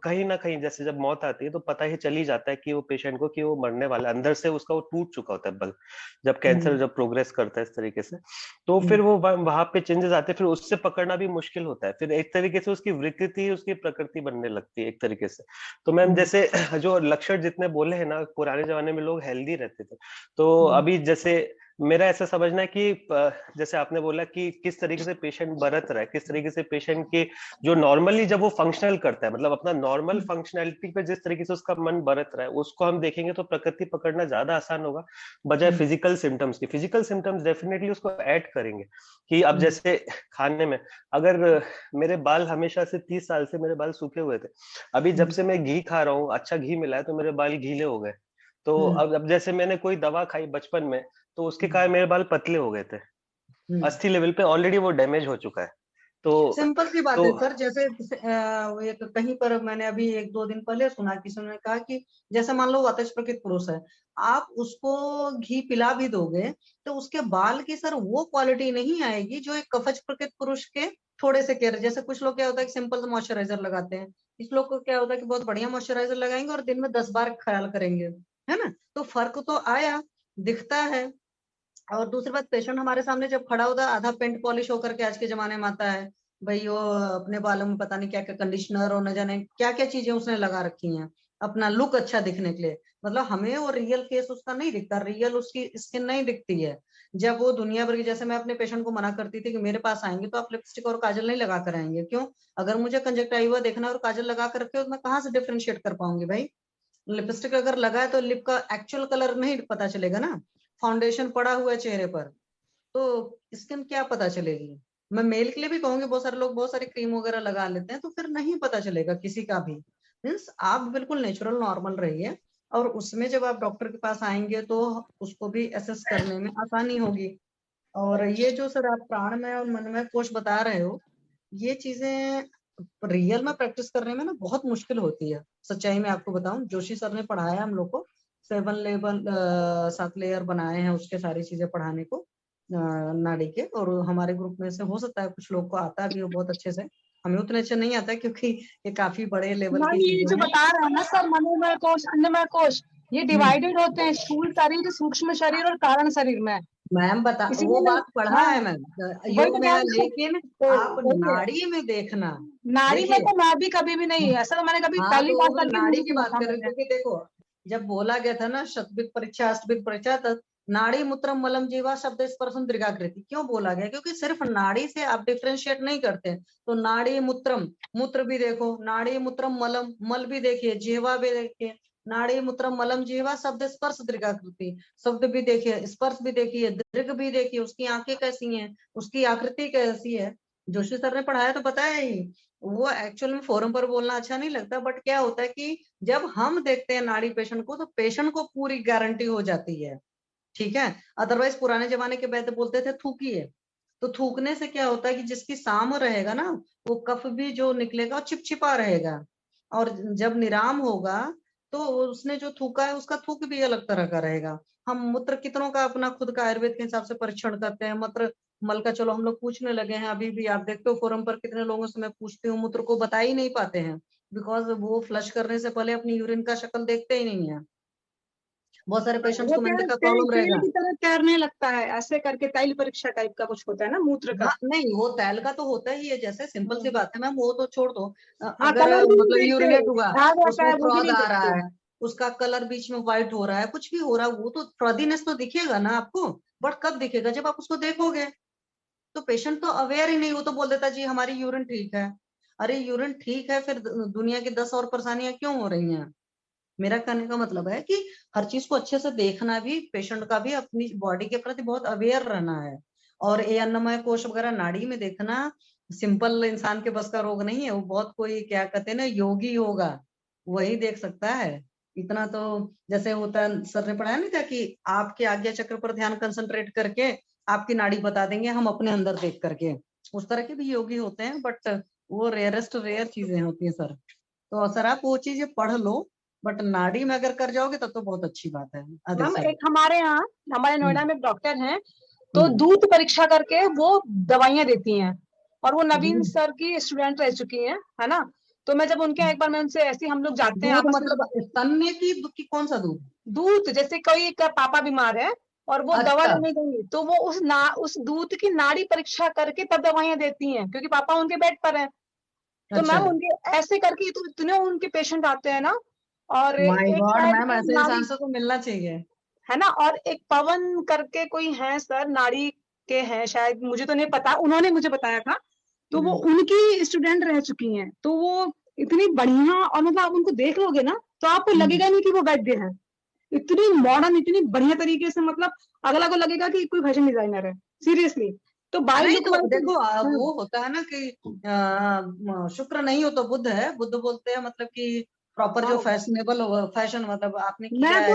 कहीं ना कहीं जैसे जब मौत आती है तो पता ही चल ही जाता है कि वो पेशेंट को कि वो मरने वाला है, अंदर से उसका वो टूट चुका होता है बल, जब कैंसर जब प्रोग्रेस करता है इस तरीके से, तो फिर वो वहां पे चेंजेस आते हैं, फिर उससे पकड़ना भी मुश्किल होता है, फिर एक तरीके से उसकी विकृति उसकी प्रकृति बनने लगती है एक तरीके से। तो मैम जैसे जो लक्षण जितने बोले हैं ना, पुराने जमाने में लोग हेल्दी रहते थे, तो अभी जैसे मेरा ऐसा समझना है कि जैसे आपने बोला कि किस तरीके से पेशेंट बरत रहा है, किस तरीके से पेशेंट की जो नॉर्मली जब वो फंक्शनल करता है, मतलब अपना नॉर्मल फंक्शनैलिटी पे जिस तरीके से उसका मन बरत रहा है, उसको हम देखेंगे तो प्रकृति पकड़ना ज्यादा आसान होगा बजाय फिजिकल सिम्टम्स की। फिजिकल सिम्टम्स डेफिनेटली उसको ऐड करेंगे कि अब जैसे खाने में, अगर मेरे बाल हमेशा से 30 साल से मेरे बाल सूखे हुए थे, अभी जब से मैं घी खा रहा हूँ, अच्छा घी मिला है, तो मेरे बाल गीले हो गए। तो अब जैसे मैंने कोई दवा खाई बचपन में, तो उसके कारण मेरे बाल पतले हो गए थे, अस्थि लेवल पे ऑलरेडी वो डैमेज हो चुका है। तो सिंपल सी बात है सर, जैसे एक कहीं पर मैंने अभी 1-2 दिन पहले सुना, किसी ने कहा कि जैसे मान लो वातज प्रकृत पुरुष है, आप उसको घी पिला भी दोगे तो उसके बाल की सर वो क्वालिटी नहीं आएगी जो एक कफज प्रकृत पुरुष के थोड़े से केयर। जैसे कुछ लोग क्या होता है कि सिंपल मॉइस्चराइजर लगाते हैं, इस लोग को क्या होता है कि बहुत बढ़िया मॉइस्चराइजर लगाएंगे और दिन में 10 बार ख्याल करेंगे, है ना, तो फर्क तो आया, दिखता है। और दूसरी बात, पेशेंट हमारे सामने जब खड़ा होता है, आधा पेंट पॉलिश होकर के आज के जमाने में आता है, भाई वो अपने बालों में पता नहीं क्या क्या कंडीशनर और न जाने क्या क्या चीजें उसने लगा रखी हैं अपना लुक अच्छा दिखने के लिए। मतलब हमें वो रियल फेस उसका नहीं दिखता, रियल उसकी स्किन नहीं दिखती है। जब वो दुनिया भर की, जैसे मैं अपने पेशेंट को मना करती थी कि मेरे पास आएंगे तो आप लिपस्टिक और काजल नहीं लगा कर आएंगे, क्यों? अगर मुझे कंजक्टिवा देखना और काजल लगा कर रखे हो तो मैं कहाँ से डिफ्रेंशिएट कर पाऊंगी भाई? लिपस्टिक अगर लगा है तो लिप का एक्चुअल कलर नहीं पता चलेगा ना, फाउंडेशन पड़ा हुआ है चेहरे पर तो स्किन क्या पता चलेगी? मैं मेल के लिए भी कहूंगी, बहुत सारे लोग बहुत सारी क्रीम वगैरह लगा लेते हैं तो फिर नहीं पता चलेगा किसी का भी। मीन्स आप बिल्कुल नेचुरल नॉर्मल रहिए, और उसमें जब आप डॉक्टर के पास आएंगे तो उसको भी एसेस करने में आसानी होगी। और ये जो सर आप प्राणमय और मनमय कोश बता रहे हो, ये चीजें रियल में प्रैक्टिस करने में ना बहुत मुश्किल होती है। सच्चाई में आपको बताऊं, जोशी सर ने पढ़ाया हम लोग को, 7 लेयर बनाए हैं उसके, सारी चीजें पढ़ाने को नाड़ी के। और हमारे ग्रुप में से हो सकता है कुछ लोग को आता भी हो बहुत अच्छे से, हमें उतने अच्छे नहीं आता क्योंकि ये काफी बड़े लेवल की ये चीजें जो हैं। बता रहे हैं ना सर, मनोमय कोश, अन्नमय कोश, ये डिवाइडेड होते हैं स्थूल शरीर, सूक्ष्म शरीर और कारण शरीर में। मैम बता, इसीलिए वो मैं- बात पढ़ा हाँ, है मैम, वही योग तो में कह है, रही हूँ। लेकिन तो आप वही है। नाड़ी में देखना। नाड़ी में देखिए, तो मैं भी कभी भी नहीं, ऐसा तो मैंने कभी हाँ पहली तो बार मैं करके नाड़ी मुझे की सुना बात था कर रही हूँ, मैंने। क्योंकि देखो जब बोला गया था ना शतभित परीक्षा अष्टभित परीक्षा, तब नाड़ी मूत्रम मलम जीवा शब्द स्पर्शम दीर्घाकृति क्यों बोला गया? क्योंकि सिर्फ नाड़ी से आप डिफ्रेंशिएट नहीं करते। तो नाड़ी मूत्रम, मूत्र भी देखो, नाड़ी मूत्रम मलम, मल भी देखिए, जिह्वा भी देखिए, नाड़ी मूत्रम मलम जिह्वा शब्द स्पर्श दीर्घाकृति, शब्द भी देखिए, स्पर्श भी देखिए, दीर्घ भी देखिए, उसकी आंखें कैसी हैं, उसकी आकृति कैसी है। जोशी सर ने पढ़ाया तो बताया ही। वो एक्चुअल में फोरम पर बोलना अच्छा नहीं लगता, बट क्या होता है कि जब हम देखते हैं नाड़ी पेशेंट को तो पेशेंट को पूरी गारंटी हो जाती है, ठीक है। अदरवाइज पुराने जमाने के वैद्य बोलते थे थूकिए, तो थूकने से क्या होता है कि जिसकी साम रहेगा ना, वो कफ भी जो निकलेगा वो चिपचिपा रहेगा, और जब निराम होगा तो उसने जो थूका है उसका थूक भी अलग तरह का रहेगा। हम मूत्र कितनों का अपना खुद का आयुर्वेद के हिसाब से परीक्षण करते हैं, मूत्र मल का चलो हम लोग पूछने लगे हैं अभी भी, आप देखते हो फोरम पर कितने लोगों से मैं पूछती हूँ, मूत्र को बता ही नहीं पाते हैं, बिकॉज वो फ्लश करने से पहले अपनी यूरिन का शक्ल देखते ही नहीं है। बहुत सारे पेशेंट्स वो को क्या मेंटल का तेल प्रॉब्लम तेल रहेगा। की तरह तैरने लगता है, ऐसे करके तैल परीक्षा टाइप का कुछ होता है ना मूत्र का। हाँ नहीं, वो तैल का तो होता ही है, जैसे सिंपल सी बात है मैम, वो तो छोड़ दो। हाँ, अगर कलर भी नहीं मतलब देखते, यूरिनेट हुआ, दाग आता उसमें है वो भी फ्रॉद नहीं आ रहा देखते। है, उसका कलर बीच में व्हाइट हो रहा है, कुछ भी हो रहा है, वो तो फ्रॉदीनेस तो दिखेगा ना आपको, बट कब दिखेगा? जब आप उसको देखोगे। तो पेशेंट तो अवेयर ही नहीं, वो तो बोल देता जी हमारी यूरिन ठीक है। अरे यूरिन ठीक है, फिर दुनिया की 10 और परेशानियां क्यों हो रही हैं? मेरा कहने का मतलब है कि हर चीज को अच्छे से देखना भी, पेशेंट का भी अपनी बॉडी के प्रति बहुत अवेयर रहना है। और ये अन्नमय कोश वगैरह नाड़ी में देखना सिंपल इंसान के बस का रोग नहीं है, वो बहुत कोई क्या कहते हैं ना, योगी होगा वही देख सकता है। इतना तो जैसे होता है, सर ने पढ़ाया नहीं था कि आपके आज्ञा चक्र पर ध्यान कंसंट्रेट करके आपकी नाड़ी बता देंगे हम अपने अंदर देख करके, उस तरह के भी योगी होते हैं, बट वो रेयरेस्ट रेयर चीजें होती हैं सर। तो सर आप वो चीजें पढ़ लो, बट नाड़ी में अगर कर जाओगे तब तो बहुत अच्छी बात है। आदेश मैम सर। एक हमारे यहाँ, हमारे नोएडा में एक डॉक्टर हैं, तो दूध परीक्षा करके वो दवाइयां देती हैं, और वो नवीन सर की स्टूडेंट रह चुकी हैं, है ना। तो मैं जब उनके एक बार मैं उनसे ऐसे हम लोग जाते हैं दूध आपस में, मतलब स्तन्य की कौन सा दूध? दूध जैसे कोई का पापा बीमार है और वो दवा अच्छा। लेने गई तो वो उस दूध की नाड़ी परीक्षा करके तब दवाइयां देती हैं, क्योंकि पापा उनके बेड पर हैं। तो अच्छा। मैम उनके ऐसे करके तो इतने उनके पेशेंट आते हैं ना। और माय एक गॉड शायद मैम, कोई ऐसे नाड़ी इंसान से तो मिलना चाहिए। है ना, और एक पवन करके कोई है सर, नाड़ी के हैं शायद, मुझे तो नहीं पता, उन्होंने मुझे बताया था। तो वो उनकी स्टूडेंट रह चुकी हैं, तो वो इतनी बढ़िया, और मतलब आप उनको देख लोगे ना तो आपको लगेगा नहीं कि वो वैद्य है। इतनी मॉडर्न, इतनी बढ़िया तरीके से, मतलब अगला को लगेगा कि कोई फैशन डिजाइनर है, सीरियसली। तो बाई नहीं लुक तो देखो वाइज वो होता है ना कि शुक्र नहीं हो तो बुध है, बुध बोलते हैं मतलब कि प्रॉपर जो फैशनेबल फैशन, मतलब आपने किया है।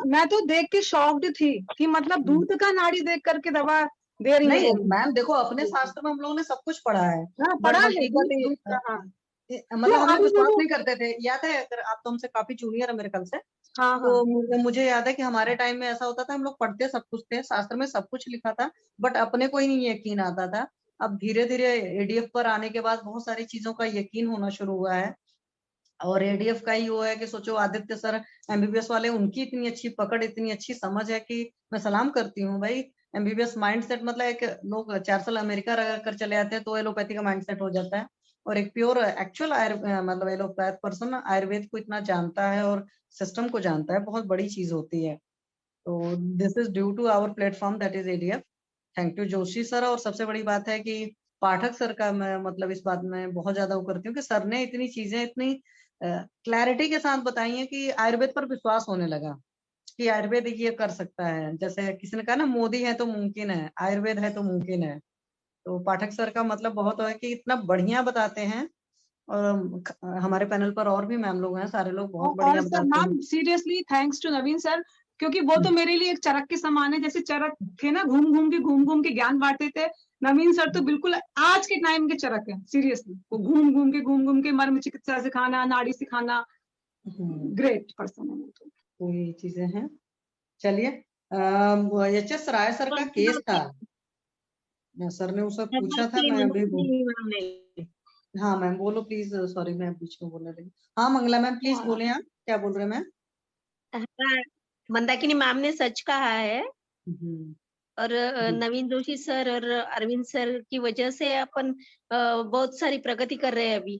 मैं तो देख के शॉक्ड थी कि मतलब दूध का नाड़ी देख करके दवा दे रही है नहीं वो भी। मैम देखो, अपने शास्त्र में हम लोगों ने सब कुछ पढ़ा है, हाँ, बट पढ़ा है दूध हकीकत दूध का, हाँ। मतलब हम लोग अभी विश्वास देखो, नहीं करते थे। याद है, अगर आप तो हमसे काफी जूनियर है मेरे ख्याल से, हाँ तो हाँ मुझे याद है कि हमारे टाइम में ऐसा होता था, हम लोग पढ़ते सब कुछ थे, शास्त्र में सब कुछ लिखा था, बट अपने को ही नहीं यकीन आता था। अब धीरे धीरे एडीएफ पर आने के बाद बहुत सारी चीजों का यकीन होना शुरू हुआ है। और एडीएफ का ही वो है कि सोचो, आदित्य सर एमबीबीएस वाले, उनकी इतनी अच्छी पकड़, इतनी अच्छी समझ है कि मैं सलाम करती हूँ भाई। एमबीबीएस माइंडसेट, मतलब एक लोग 4 साल अमेरिका रह कर चले आते हैं तो एलोपैथी का माइंडसेट हो जाता है, और एक प्योर एक्चुअल मतलब एलोपैथ पर्सन आयुर्वेद को इतना जानता है और सिस्टम को जानता है, बहुत बड़ी चीज होती है। तो this is due to our platform that is ADF. Thank you Joshi sir. और सबसे बड़ी बात है कि पाठक सर का मैं मतलब इस बात में बहुत ज्यादा वो करती हूँ कि सर ने इतनी चीजें इतनी क्लैरिटी के साथ बताई है कि आयुर्वेद पर विश्वास होने लगा कि आयुर्वेद ये कर सकता है। जैसे किसी ने कहा ना, मोदी है तो मुमकिन है, आयुर्वेद है तो मुमकिन है। तो पाठक सर का मतलब बहुत है कि इतना बढ़िया बताते हैं। और हमारे पैनल पर और भी मैम लोग हैं, सारे लोग बहुत और बढ़िया सर बताते हैं। Ma'am seriously thanks to Naveen sir, क्योंकि वो तो मेरे लिए एक चरक के समान है। जैसे चरक थे ना, घूम घूम के ज्ञान बांटते थे, नवीन सर तो बिल्कुल आज के टाइम के चरक है, सीरियसली। वो घूम घूम के मर्म चिकित्सा सिखाना, नाड़ी सिखाना, ग्रेट पर्सन है वो तो। तो ये चीजें हैं। चलिए, एच एस राय सर का केस था, सर ने उससे पूछा था, मैं अभी हाँ मैम बोलो प्लीज, सॉरी मैं बीच में बोलने लगी। हाँ मंगला मैम प्लीज बोले, आप क्या बोल रहे हैं मैम? हाँ, मंदाकिनी मैम ने सच कहा है। और नवीन जोशी सर और अरविंद सर की वजह से अपन बहुत सारी प्रगति कर रहे हैं अभी।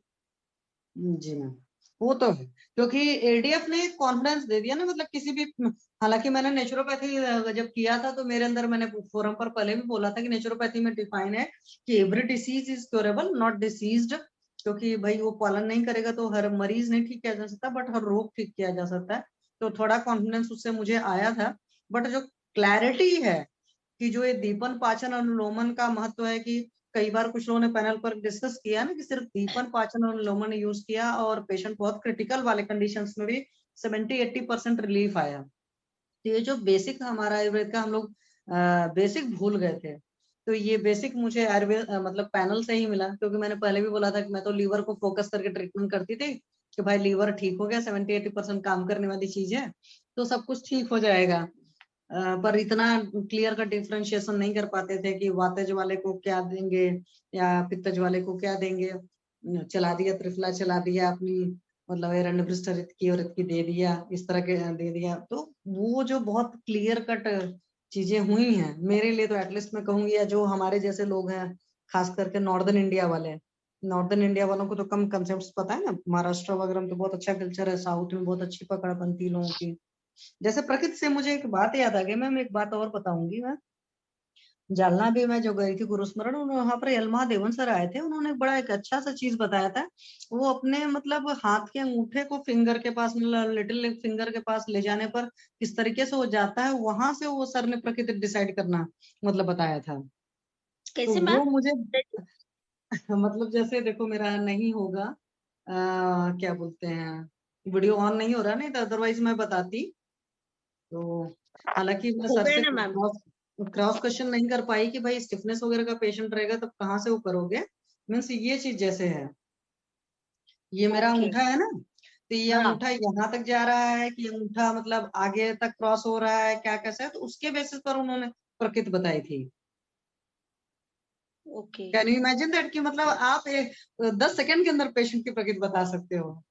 जी मैम, वो तो है, क्योंकि एडीएफ ने कॉन्फिडेंस दे दिया ना, मतलब किसी भी, हालांकि मैंने नेचुरोपैथी जब किया था तो मेरे अंदर, मैंने फोरम पर पहले भी बोला था कि नेचुरोपैथी में डिफाइन है कि every disease is curable not deceased, क्योंकि भाई वो पालन नहीं करेगा तो हर मरीज नहीं ठीक किया जा सकता, बट हर रोग ठीक किया जा सकता है। तो थोड़ा कॉन्फिडेंस उससे मुझे आया था। बट जो क्लैरिटी है कि जो ये दीपन पाचन अनुलोमन का महत्व है, कि कई बार कुछ लोगों ने पैनल पर डिस्कस किया ना कि सिर्फ दीपन पाचन और अनुलोमन यूज किया और पेशेंट बहुत क्रिटिकल वाले कंडीशंस में भी 70-80% रिलीफ आया। तो ये जो बेसिक हमारा आयुर्वेद का हम लोग बेसिक भूल गए थे, तो ये बेसिक मुझे आयुर्वेद मतलब पैनल से ही मिला। क्योंकि मैंने पहले भी बोला था कि मैं तो लीवर को फोकस करके ट्रीटमेंट करती थी कि भाई लीवर ठीक हो गया, 70-80% काम करने वाली चीज है तो सब कुछ ठीक हो जाएगा। पर इतना क्लियर का डिफरेंशिएशन नहीं कर पाते थे कि वातेज वाले को क्या देंगे या पित्तज वाले को क्या देंगे। चला दिया त्रिफला, चला दिया अपनी मतलब हिरण्यवृष्ट रित की और की दे दिया, इस तरह के दे दिया। तो वो जो बहुत क्लियर कट चीजें हुई हैं मेरे लिए, तो एटलीस्ट मैं कहूंगी, या जो हमारे जैसे लोग हैं, खास करके नॉर्दर्न इंडिया वाले, नॉर्दर्न इंडिया वालों को तो कम कंसेप्ट पता है ना। महाराष्ट्र वगैरह में तो बहुत अच्छा कल्चर है, साउथ में बहुत अच्छी पकड़ बनती है लोगों की। जैसे प्रकृति से मुझे एक बात याद आ गई, मैं एक बात और बताऊंगी। मैं जालना भी मैं जो गई थी गुरु स्मरण, वहां पर यलमा देवन सर आए थे, उन्होंने बड़ा एक अच्छा सा चीज बताया था। वो अपने मतलब हाथ के अंगूठे को फिंगर के पास, मतलब लिटिल फिंगर के पास ले जाने पर किस तरीके से वो जाता है, वहां से वो सर ने प्रकृति डिसाइड करना मतलब बताया था। तो कैसे वो मैम? मुझे मतलब जैसे देखो मेरा नहीं होगा, क्या बोलते हैं, वीडियो ऑन नहीं हो रहा, नहीं तो अदरवाइज मैं बताती। तो हालांकि मैं हो सर गया से ना मैम? क्रॉस क्वेश्चन नहीं कर पाई कि भाई स्टिफनेस वगैरह का पेशेंट रहेगा तब कहाँ से वो करोगे। मीन्स ये चीज जैसे है, ये मेरा ओके। अंगूठा है ना, तो ये हाँ अंगूठा यहाँ तक जा रहा है कि अंगूठा मतलब आगे तक क्रॉस हो रहा है, क्या कैसे है, तो उसके बेसिस पर उन्होंने प्रकृति बताई थी। Okay. Can you imagine that कि मतलब आप 10 सेकंड के अंदर पेशेंट की प्रकृति बता सकते हो।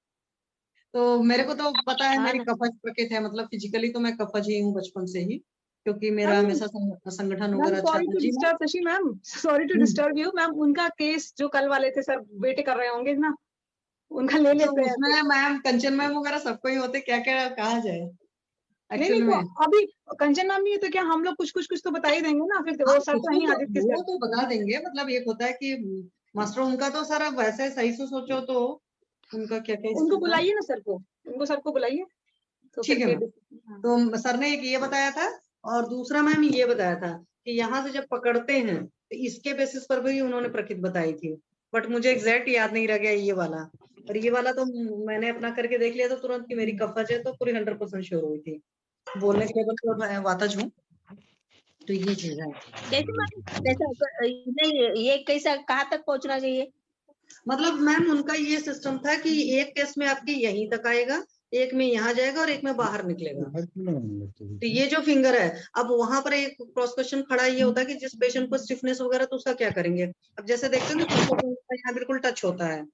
तो मेरे को तो पता है हाँ मेरी ना। कफज प्रकृति है, मतलब फिजिकली तो मैं कफज ही हूँ बचपन से ही। क्योंकि मेरा हमेशा संगठन वगैरह अच्छा सॉरी था। टू जी ma'am. Disturb Shashi ma'am, sorry to disturb you ma'am, उनका केस जो कल वाले थे सर बेटे कर रहे होंगे ना, उनका ले तो लेते हैं। उसमें मैम कंचन मैम वगैरह सबको ही होते, क्या क्या कहा जाए नहीं एक्चुअल नहीं, में। तो अभी कंचन मैम नहीं है तो क्या हम लोग कुछ तो बता ही देंगे ना, फिर हाँ, वो सर तो नहीं आदित्य वो सर। तो बता देंगे, मतलब एक होता है कि मास्टर उनका तो सर अब वैसे सही से सोचो तो उनका क्या क्या उनको हिस्ट्री था। बुलाइए ना सर को, उनको सर को बुलाइए तो ठीक फिर है मैम। तो सर ने एक ये बताया था और दूसरा मैम ये बताया था कि यहाँ से जब पकड़ते हैं तो इसके बेसिस पर भी उन्होंने प्रकृति बताई थी, बट मुझे एग्जैक्ट याद नहीं रह गया ये वाला। और ये वाला तो मैंने अपना करके देख लिया तो तुरंत की मेरी कफज है तो पूरी 100% श्योर हुई थी, बोलने के लेवल पर मैं वातज हूँ। तो ये चीज है। कैसे नहीं, ये कैसा कहाँ तक पहुंचना चाहिए? मतलब मैम उनका ये सिस्टम था कि एक केस में आपकी यहीं तक आएगा, एक में यहाँ जाएगा और एक में बाहर निकलेगा। तो ये जो फिंगर है, अब वहां पर एक क्रॉस क्वेश्चन खड़ा ये होता है कि जिस पेशेंट को स्टिफनेस वगैरह तो उसका क्या करेंगे। अब जैसे देखते हैं ना कुछ लोगों का यहाँ बिल्कुल टच होता है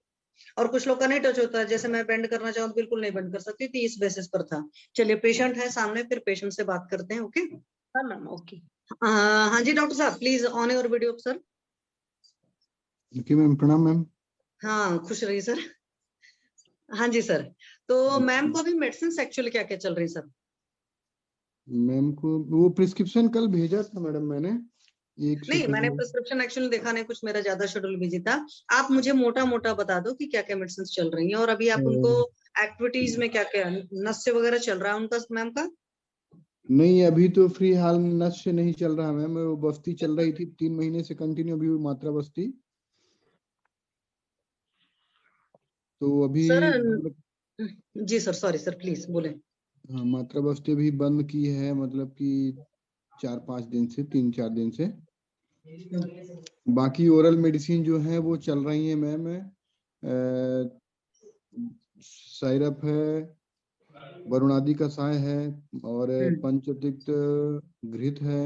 और कुछ लोग का नहीं टच होता है, जैसे मैं बेंड करना चाहूँ तो बिल्कुल नहीं बेंड कर सकती थी, इस बेसिस पर था। चलिए पेशेंट है सामने, फिर पेशेंट से बात करते हैं। ओके हाँ मैम, ओके। हाँ जी डॉक्टर साहब please on your video sir. Okay ma'am, प्रणाम मैम। हाँ खुश रहिए सर। हाँ जी सर, तो मैम को अभी मेडिसिन एक्चुअली क्या क्या चल रही सर? मैम को वो प्रिस्क्रिप्शन कल भेजा था मैडम मैंने, एक नहीं मैंने प्रिस्क्रिप्शन एक्चुअली देखा नहीं, कुछ मेरा ज्यादा शेड्यूल बिजी था। आप मुझे मोटा मोटा बता दो कि क्या क्या मेडिसिन चल रही हैं और अभी आप उनको एक्टिविटीज में क्या क्या नस्य वगैरह चल रहा है उनका मैम का? नहीं, अभी तो फ्री हाल नस्य नहीं चल रहा मैम, वो बस्ती चल रही थी 3 महीने से कंटिन्यू, अभी वो मात्रा बस्ती तो अभी सर जी सर, सॉरी सर प्लीज बोले। हाँ, मात्रा बस्ती भी बंद की है, मतलब कि 4-5 दिन से, 3-4 दिन से। बाकी ओरल मेडिसिन जो है वो चल रही है मैम, साइरप है, वरुणादि कषाय है और पंचतिक्त घृत है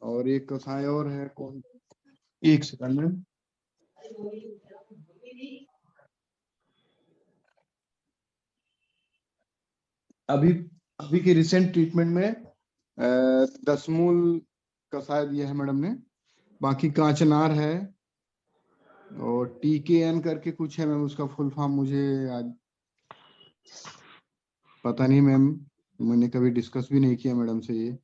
और एक कषाय और है, कौन, एक सेकंड में। अभी अभी के रिसेंट ट्रीटमेंट में 10 मूल कषाय दिया है मैडम ने, बाकी कांचनार है और TKN करके कुछ है मैम, उसका फुल फॉर्म मुझे आज पता नहीं मैम, मैंने कभी डिस्कस भी नहीं किया मैडम से ये।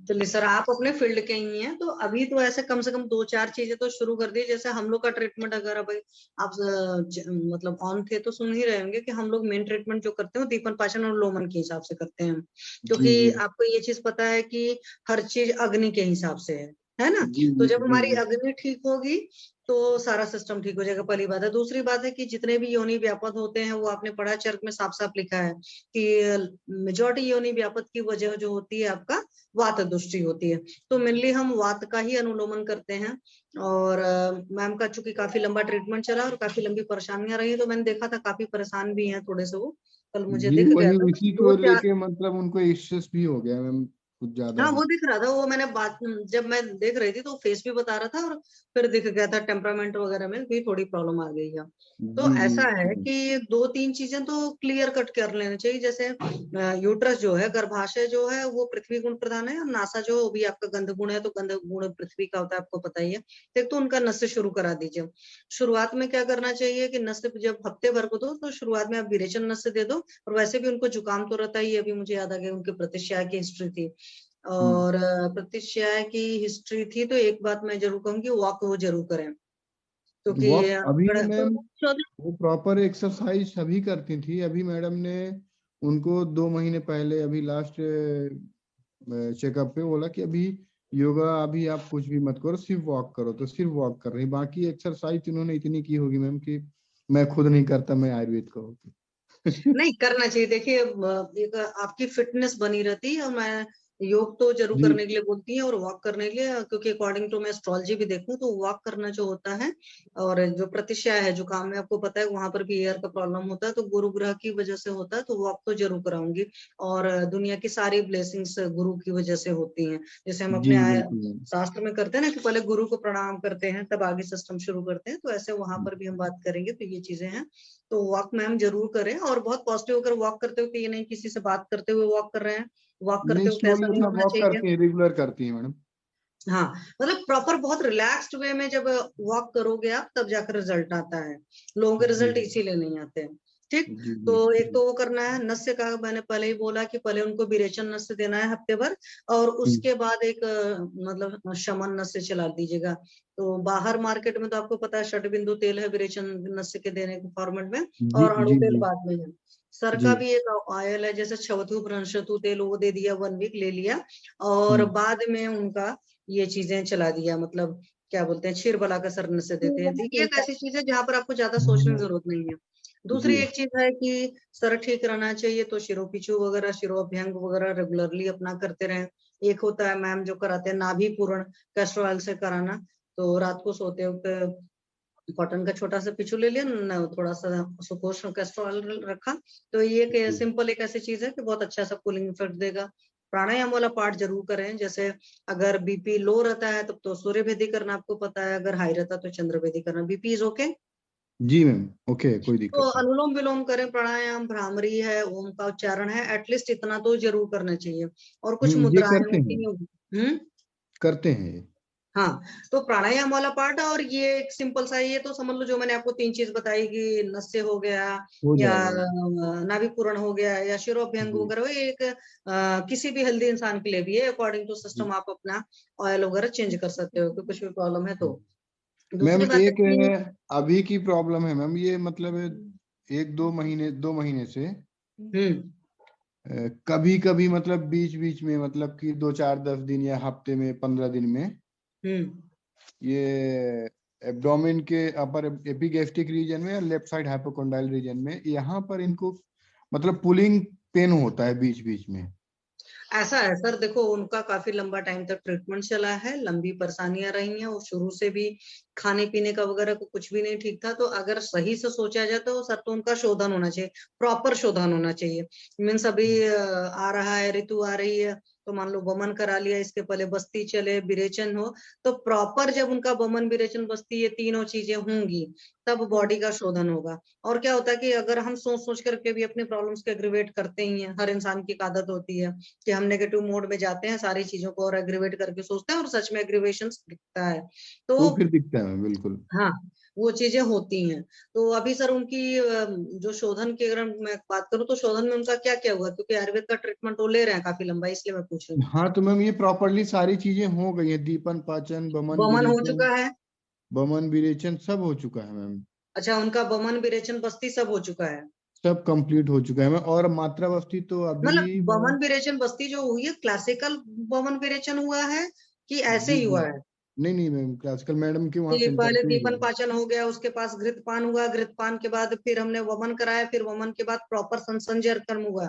चलिए सर, आप अपने फील्ड के ही हैं तो अभी तो ऐसे कम से कम 2-4 चीजें तो शुरू कर दी। जैसे हम लोग का ट्रीटमेंट अगर अभी आप मतलब ऑन थे तो सुन ही रहे होंगे कि हम लोग मेन ट्रीटमेंट जो करते हैं दीपन पाचन और लोमन के हिसाब से करते हैं, क्योंकि आपको ये चीज पता है कि हर चीज अग्नि के हिसाब से है ना। तो जब हमारी अग्नि ठीक होगी तो सारा सिस्टम ठीक हो जाएगा, पहली बात है। दूसरी बात है कि जितने भी योनि व्यापक होते हैं वो आपने पढ़ा चर्क में साफ साफ लिखा है कि मेजॉरिटी योनि व्यापक की वजह जो होती है आपका वात दृष्टि होती है। तो मेनली हम वात का ही अनुलोमन करते हैं। और मैम का चूंकि काफी लंबा ट्रीटमेंट चला और काफी लंबी परेशानियां रही, तो मैंने देखा था काफी परेशान भी हैं थोड़े से वो, कल मुझे दिख गया था। इसी को लेके मतलब उनको स्ट्रेस भी हो गया मैम कुछ ज्यादा। हाँ वो दिख रहा था, वो मैंने बात जब मैं देख रही थी तो फेस भी बता रहा था और फिर दिख गया था टेम्परामेंट वगैरह में भी थोड़ी प्रॉब्लम आ गई है। तो ऐसा है कि 2-3 चीजें तो क्लियर कट कर लेनी चाहिए। जैसे यूट्रस जो है, गर्भाशय जो है वो पृथ्वी गुण प्रधान है और नासा जो भी आपका गंध गुण है, तो गंध गुण पृथ्वी का होता है, आपको पता ही है। एक तो उनका नस्य शुरू करा दीजिए। शुरुआत में क्या करना चाहिए कि नस्य जब हफ्ते भर को दो तो शुरुआत में आप विरेचन नस्य दे दो। और वैसे भी उनको जुकाम तो रहता ही, अभी मुझे याद आ गया उनके प्रतिश्याय की हिस्ट्री थी और प्रतिश्याय की हिस्ट्री थी। तो एक बात मैं जरूर कहूंगी, वॉक वो जरूर करें, क्योंकि अभी मैम वो प्रॉपर एक्सरसाइज सभी करती थी। अभी मैडम ने उनको 2 महीने पहले अभी लास्ट चेकअप पे बोला कि अभी योगा अभी आप कुछ भी मत करो, सिर्फ वॉक करो, तो सिर्फ वॉक कर रही। बाकी एक्सरसाइज इन्होंने इतनी की होगी मैम कि मैं खुद नहीं करता, मैं आयुर्वेद का होती। नहीं करना चाहिए। देखिए एक आपकी फिटनेस बनी रहती है और मैं योग तो जरूर करने के लिए बोलती है और वॉक करने के लिए, क्योंकि अकॉर्डिंग टू मैं एस्ट्रोलॉजी भी देखूं तो वॉक करना जो होता है। और जो प्रतिश्याय है जुकाम में आपको पता है वहां पर भी एयर का प्रॉब्लम होता है, तो गुरु ग्रह की वजह से होता है, तो वॉक तो जरूर कराऊंगी। और दुनिया की सारी ब्लेसिंग्स गुरु की वजह से होती है। जैसे हम अपने शास्त्र में करते हैं ना कि पहले गुरु को प्रणाम करते हैं तब आगे सिस्टम शुरू करते हैं, तो ऐसे वहां पर भी हम बात करेंगे। तो ये चीजें हैं, तो वॉक मैम जरूर करें और बहुत पॉजिटिव होकर वॉक करते हुए, ये नहीं किसी से बात करते हुए वॉक कर रहे हैं, वॉक करते नहीं, वक्त ऐसा स्लोली नहीं अपना होना वॉक चाहिए। करती है, रेगुलर करती है मैडम। हाँ, मतलब प्रॉपर बहुत रिलैक्स्ड वे में जब वॉक करोगे आप तब जाकर रिजल्ट आता है। लोगों के रिजल्ट इसीलिए नहीं आते हैं। ठीक, जी तो जी एक तो वो करना है। नस्य का मैंने पहले ही बोला कि पहले उनको विरेचन नस्य देना है हफ्ते भर, और उसके बाद एक मतलब शमन नस्य चला दीजिएगा। तो बाहर मार्केट में तो आपको पता है षटबिंदु तेल है विरेचन नस्य के देने के फॉर्मेट में, जी और अणु जी तेल जी बाद में है। सर जी। का भी एक ऑयल है जैसे छवथु प्रंशतु तेल, वो दे दिया, 1 वीक ले लिया, और बाद में उनका ये चीजें चला दिया, मतलब क्या बोलते हैं, क्षीरबला का सरन से देते हैं। तो ये एक ऐसी चीज है जहाँ पर आपको ज्यादा सोचने की जरूरत नहीं है। दूसरी जी एक चीज है कि सर ठीक रहना चाहिए, तो शिरोपिचू वगैरह, शिरोअभ्यंग वगैरह रेगुलरली अपना करते रहें। एक होता है मैम जो कराते हैं नाभि पूर्ण कैस्टर ऑयल से कराना, तो रात को सोते वक्त कॉटन का छोटा सा पिचू ले लिया न, थोड़ा सा सुपोषण कैस्टर ऑयल रखा, तो ये एक सिंपल एक ऐसी चीज है कि बहुत अच्छा सा कूलिंग इफेक्ट देगा। प्राणायाम वाला पार्ट जरूर करें, जैसे अगर बीपी लो रहता है तब तो सूर्य भेदी करना आपको पता है, अगर हाई रहता है तो चंद्र भेदी करना। BP is okay? जी मैम, ओके, कोई तो दिक्कत नहीं। अनुलोम विलोम करें, प्राणायाम, भ्रामरी है, ओम का उच्चारण है, एटलीस्ट इतना तो जरूर करना चाहिए। और कुछ ये मुद्राएं करते होती हैं, हैं। करते हैं ये। हाँ, तो प्राणायाम वाला पार्ट, और ये एक सिंपल सा, ये तो समझ लो जो मैंने आपको 3 चीज बताई कि नस्य हो गया, हो या जाएगा। नाभि पूरण हो गया, या शिरोभ्यंग जी वगैरह, ये एक किसी भी हेल्दी इंसान के लिए भी है। अकॉर्डिंग टू सिस्टम आप अपना ऑयल वगैरह चेंज कर सकते हो, कि कुछ भी प्रॉब्लम है तो। मैम, दूसरी बात है एक कि अभी की प्रॉब्लम है मैम, ये मतलब 1-2 महीने से कभी कभी मतलब बीच बीच में, मतलब कि 2-4-10 दिन या हफ्ते में 15 दिन में ये एब्डोमेन के अपर एपिगैस्ट्रिक रीजन में, लेफ्ट साइड हाइपोकोंडाइल रीजन में, यहाँ पर इनको मतलब पुलिंग पेन होता है बीच बीच में। ऐसा है सर, देखो उनका काफी लंबा टाइम तक ट्रीटमेंट चला है, लंबी परेशानियां रही हैं, और शुरू से भी खाने पीने का वगैरह को कुछ भी नहीं ठीक था। तो अगर सही से सोचा जाए तो सर, तो उनका शोधन होना चाहिए, प्रॉपर शोधन होना चाहिए। मीन्स अभी आ रहा है, ऋतु आ रही है, तो मान लो वमन करा लिया, इसके पहले बस्ती चले, विरेचन हो, तो प्रॉपर जब उनका वमन विरेचन बस्ती ये तीनों चीजें होंगी तब बॉडी का शोधन होगा। और क्या होता है कि अगर हम सोच सोच करके भी अपने प्रॉब्लम्स को एग्रीवेट करते ही हैं, हर इंसान की एक आदत होती है कि हम नेगेटिव मोड में जाते हैं, सारी चीजों को और एग्रीवेट करके सोचते हैं, और सच में एग्रीवेशन दिखता है। तो वो फिर दिखता है बिल्कुल। हाँ, वो चीजें होती हैं। तो अभी सर उनकी जो शोधन की अगर मैं बात करूं, तो शोधन में उनका क्या क्या हुआ, क्योंकि आयुर्वेद का ट्रीटमेंट वो ले रहे हैं काफी लंबा, इसलिए मैं पूछ रही हूँ। हाँ, तो मैम ये प्रॉपरली सारी चीजें हो गई हैं, दीपन पाचन, बमन वमन हो विरेचन, चुका है? बमन विरेचन सब हो चुका है मैम। अच्छा, उनका वमन विरेचन बस्ती सब हो चुका है? सब कंप्लीट हो चुका है मैम। और मात्रा बस्ती तो अभी मतलब वमन विरेचन बस्ती जो हुई है, क्लासिकल वमन विरेचन हुआ है कि ऐसे जी ही जी, हुआ है? नहीं नहीं मैम, क्लासिकल मैडम के वहाँ कि सेंटर पहले पे ही दीपन हुआ। पाचन हो गया, उसके पास घृतपान हुआ, घृतपान के बाद फिर हमने वमन कराया, फिर वमन के बाद प्रॉपर संसंजय कर्म हुआ,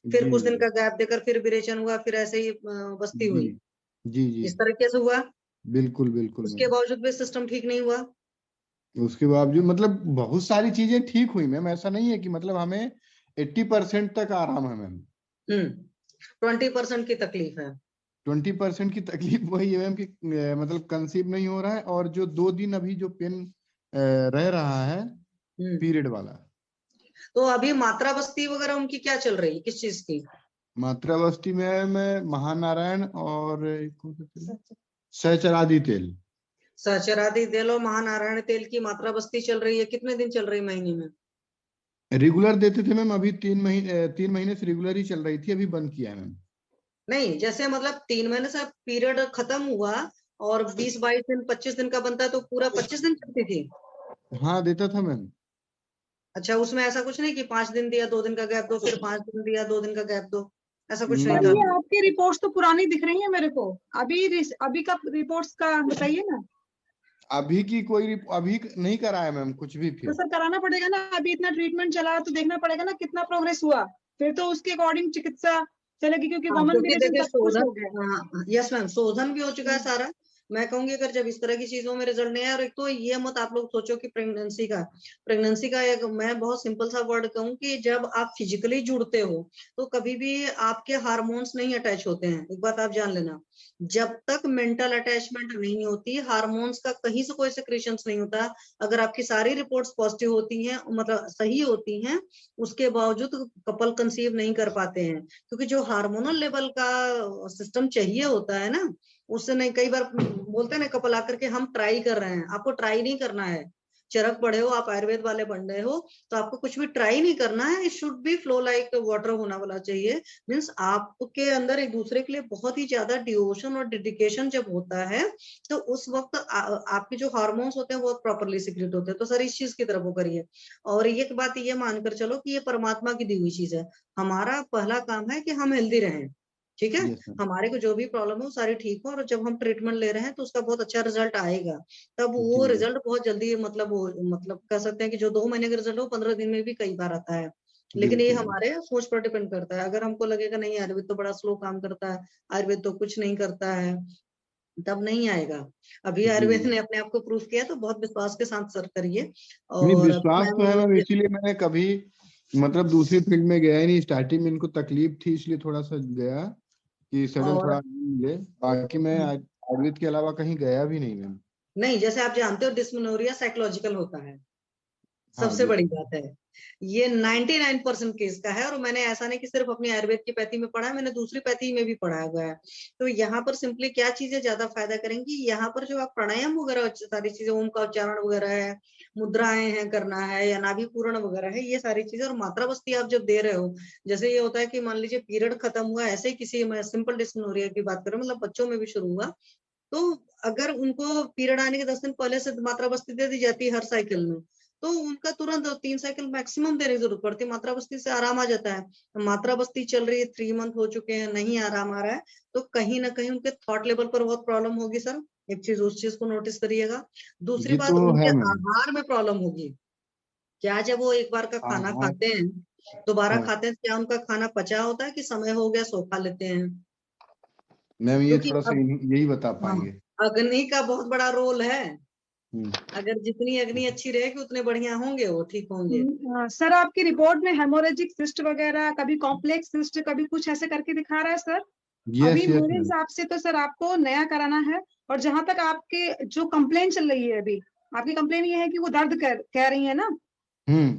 फिर जी कुछ दिन का गैप देकर फिर विरेचन हुआ, फिर ऐसे ही बस्ती जी हुई, जी जी, इस तरीके से हुआ। बिल्कुल बिल्कुल उसके मैम। बावजूद भी सिस्टम ठीक नहीं हुआ? उसके बावजूद मतलब बहुत सारी चीजें ठीक हुई मैम, ऐसा नहीं है कि मतलब हमें 80% तक आराम है मैम। 20% की तकलीफ है? 20% की तकलीफ वही है मैम कि मतलब कंसीव नहीं हो रहा है, और जो 2 दिन अभी जो पेन रह रहा है पीरियड वाला। तो अभी मात्रा बस्ती वगैरह उनकी क्या चल रही है, किस चीज की? मात्रावस्थी में मैं महानारायण और सहचरादि तेल। सहचरादि तेल और महानारायण तेल की मात्रा बस्ती चल रही है, कितने दिन चल रही महीने में? रेगुलर देते थे मैम, अभी 3 महीने से रेगुलर ही चल रही थी, अभी बंद किया है मैम। नहीं, जैसे मतलब 3 महीने से पीरियड खत्म हुआ और 20-22 दिन 25 दिन का बनता है, तो पूरा 25 दिन चलती थी? हाँ, देता था मैम। अच्छा, उसमें ऐसा कुछ नहीं कि 5 दिन दिया 2 दिन का गैप दो, फिर 5 दिन दिया 2 दिन का गैप दो, ऐसा कुछ नहीं पर था? ये आपकी रिपोर्ट्स तो पुरानी दिख रही है मेरे को, अभी का रिपोर्ट्स का बताइए ना। अभी की कोई अभी नहीं कराया मैम कुछ भी तो फिर। सर कराना पड़ेगा ना, अभी इतना ट्रीटमेंट चला है तो देखना पड़ेगा ना कितना प्रोग्रेस हुआ, फिर तो उसके अकॉर्डिंग चिकित्सा चलेगी, क्योंकि हाँ, वमन क्योंकि विरेचन देखिए सब कुछ हो गया। शोधन, यस मैम, शोधन भी हो चुका है सारा, मैं कहूंगी अगर जब इस तरह की चीजों में रिजल्ट नहीं है, और एक तो ये मत आप लोग सोचो कि प्रेगनेंसी का एक मैं बहुत सिंपल सा वर्ड कहूँ कि जब आप फिजिकली जुड़ते हो तो कभी भी आपके हार्मोन्स नहीं अटैच होते हैं। एक बात आप जान लेना, जब तक मेंटल अटैचमेंट नहीं होती, हार्मोन्स का कहीं से कोई सिक्रेशंस नहीं होता। अगर आपकी सारी रिपोर्ट्स पॉजिटिव होती हैं, मतलब सही होती हैं, उसके बावजूद कपल कंसीव नहीं कर पाते हैं, क्योंकि जो हार्मोनल लेवल का सिस्टम चाहिए होता है ना, उससे नहीं। कई बार बोलते हैं ना कपल आकर के हम ट्राई कर रहे हैं, आपको ट्राई नहीं करना है। चरक पढ़े हो आप, आयुर्वेद वाले बन रहे हो, तो आपको कुछ भी ट्राई नहीं करना है। It should be flow like water होना वाला चाहिए। मीन्स आपके अंदर एक दूसरे के लिए बहुत ही ज्यादा डिवोशन और डेडिकेशन जब होता है, तो उस वक्त आपके जो हार्मोन्स होते हैं वो प्रॉपरली सिक्रेट होते हैं। तो सर इस चीज की तरफ वो करिए। और एक बात ये मानकर चलो कि ये परमात्मा की दी हुई चीज है। हमारा पहला काम है कि हम हेल्दी रहें, ठीक है। Yes, sir. हमारे को जो भी प्रॉब्लम है वो सारी ठीक हो, और जब हम ट्रीटमेंट ले रहे हैं तो उसका बहुत अच्छा रिजल्ट आएगा। तब वो जी रिजल्ट बहुत जल्दी, मतलब कह सकते हैं कि जो 2 महीने का रिजल्ट है वो 15 दिन में भी कई बार आता है। लेकिन ये बिल्कुल हमारे सोच पर डिपेंड करता है। अगर हमको लगेगा नहीं आयुर्वेद तो बड़ा स्लो काम करता है, आयुर्वेद तो कुछ नहीं करता है, तब नहीं आएगा। अभी जी आयुर्वेद ने अपने आप को प्रूफ किया, तो बहुत विश्वास के साथ सर करिए। नहीं, और विश्वास तो है मैम, इसीलिए मैंने कभी मतलब दूसरी फील्ड में गया ही नहीं। स्टार्टिंग में इनको तकलीफ थी इसलिए थोड़ा सा गया कि सडन और थोड़ा मिले, बाकी मैं आयुर्वेद के अलावा कहीं गया भी नहीं मैम। नहीं, जैसे आप जानते हो डिस्मेनोरिया साइकोलॉजिकल होता है, हाँ सबसे जी। बड़ी बात है। ये 99% केस का है। और मैंने ऐसा नहीं कि सिर्फ अपनी आयुर्वेद की पैथी में पढ़ा है, मैंने दूसरी पैथी में भी पढ़ा हुआ है। तो यहाँ पर सिंपली क्या चीजें ज्यादा फायदा करेंगी, यहाँ पर जो आप प्राणायाम वगैरह सारी चीजें, ओम का उच्चारण वगैरह है, मुद्राएं हैं करना है, या नाभि पूरण वगैरह है, ये सारी चीजें। और मात्रा बस्ती आप जब दे रहे हो, जैसे ये होता है कि मान लीजिए पीरियड खत्म हुआ, ऐसे ही किसी, मैं सिंपल डिस्मेनोरिया की बात करूं, मतलब बच्चों में भी शुरू हुआ, तो अगर उनको पीरियड आने के 10 दिन पहले से मात्रा बस्ती दे दी जाती है हर साइकिल में, तो उनका तुरंत 3 साइकिल मैक्सिमम देने की जरूरत पड़ती है। मात्रा बस्ती से आराम आ जाता है। मात्रा बस्ती चल रही है, 3 मंथ हो चुके हैं, नहीं आराम आ रहा है, तो कहीं ना कहीं उनके थॉट लेवल पर बहुत प्रॉब्लम होगी सर। एक चीज उस चीज को नोटिस करिएगा। दूसरी ये बात, तो उनके है मैम। आहार में प्रॉब्लम होगी। क्या जब वो एक बार का खाना हाँ खाते हैं, दोबारा हाँ खाते हैं, क्या उनका खाना पचा होता है कि समय हो गया सो खा लेते हैं? मैम, ये क्योंकि थोड़ा सा अब यही बता हाँ, पाएंगे। अग्नि का बहुत बड़ा रोल है। हम्म। अगर जितनी अग्नि अच्छी रहेगी उतने बढ़िया होंगे, वो ठीक होंगे। सर आपकी रिपोर्ट में हेमोरेजिक सिस्ट वगैरह, कभी कॉम्प्लेक्स सिस्ट, कभी कुछ ऐसे करके दिखा रहा है सर। अभी यस यस मेरे मैम। हिसाब से तो सर आपको नया कराना है। और जहां तक आपके जो कंप्लेन चल रही है अभी, आपकी कंप्लेन ये है कि वो दर्द कह रही है ना। हम्म।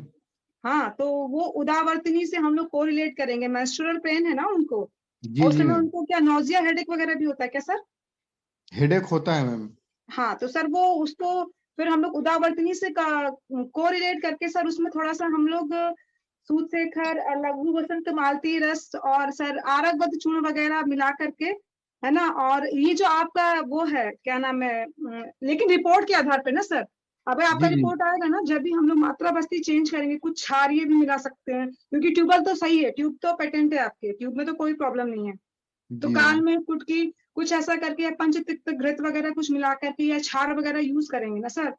हाँ, तो वो उदावर्तनी से हम लोग कोरिलेट करेंगे। मेंस्ट्रुअल पेन है ना उनको, जी और उस जी समय मैम, उनको क्या नोजिया हेडेक वगैरह भी होता है क्या सर? हेडेक होता है मैम। हाँ, तो सर वो उसको फिर हम लोग उदावर्तनी से कोरिलेट करके सर उसमें थोड़ा सा हम लोग सूतशेखर, लघु वसंत मालती रस और सर आरक चूर्ण वगैरह मिला करके, है ना। और ये जो आपका वो है क्या नाम है, लेकिन रिपोर्ट के आधार पे ना सर। अब आपका जी जी रिपोर्ट आएगा ना, जब भी हम लोग मात्रा बस्ती चेंज करेंगे, कुछ क्षारीय भी मिला सकते हैं, क्योंकि ट्यूबल तो सही है, ट्यूब तो पेटेंट है आपके, ट्यूब में तो कोई प्रॉब्लम नहीं है। तो जी कान मैम। में कुटकी कुछ ऐसा करके, या पंचतिक्त घृत वगैरह कुछ मिला करके, या क्षार वगैरह यूज करेंगे ना सर।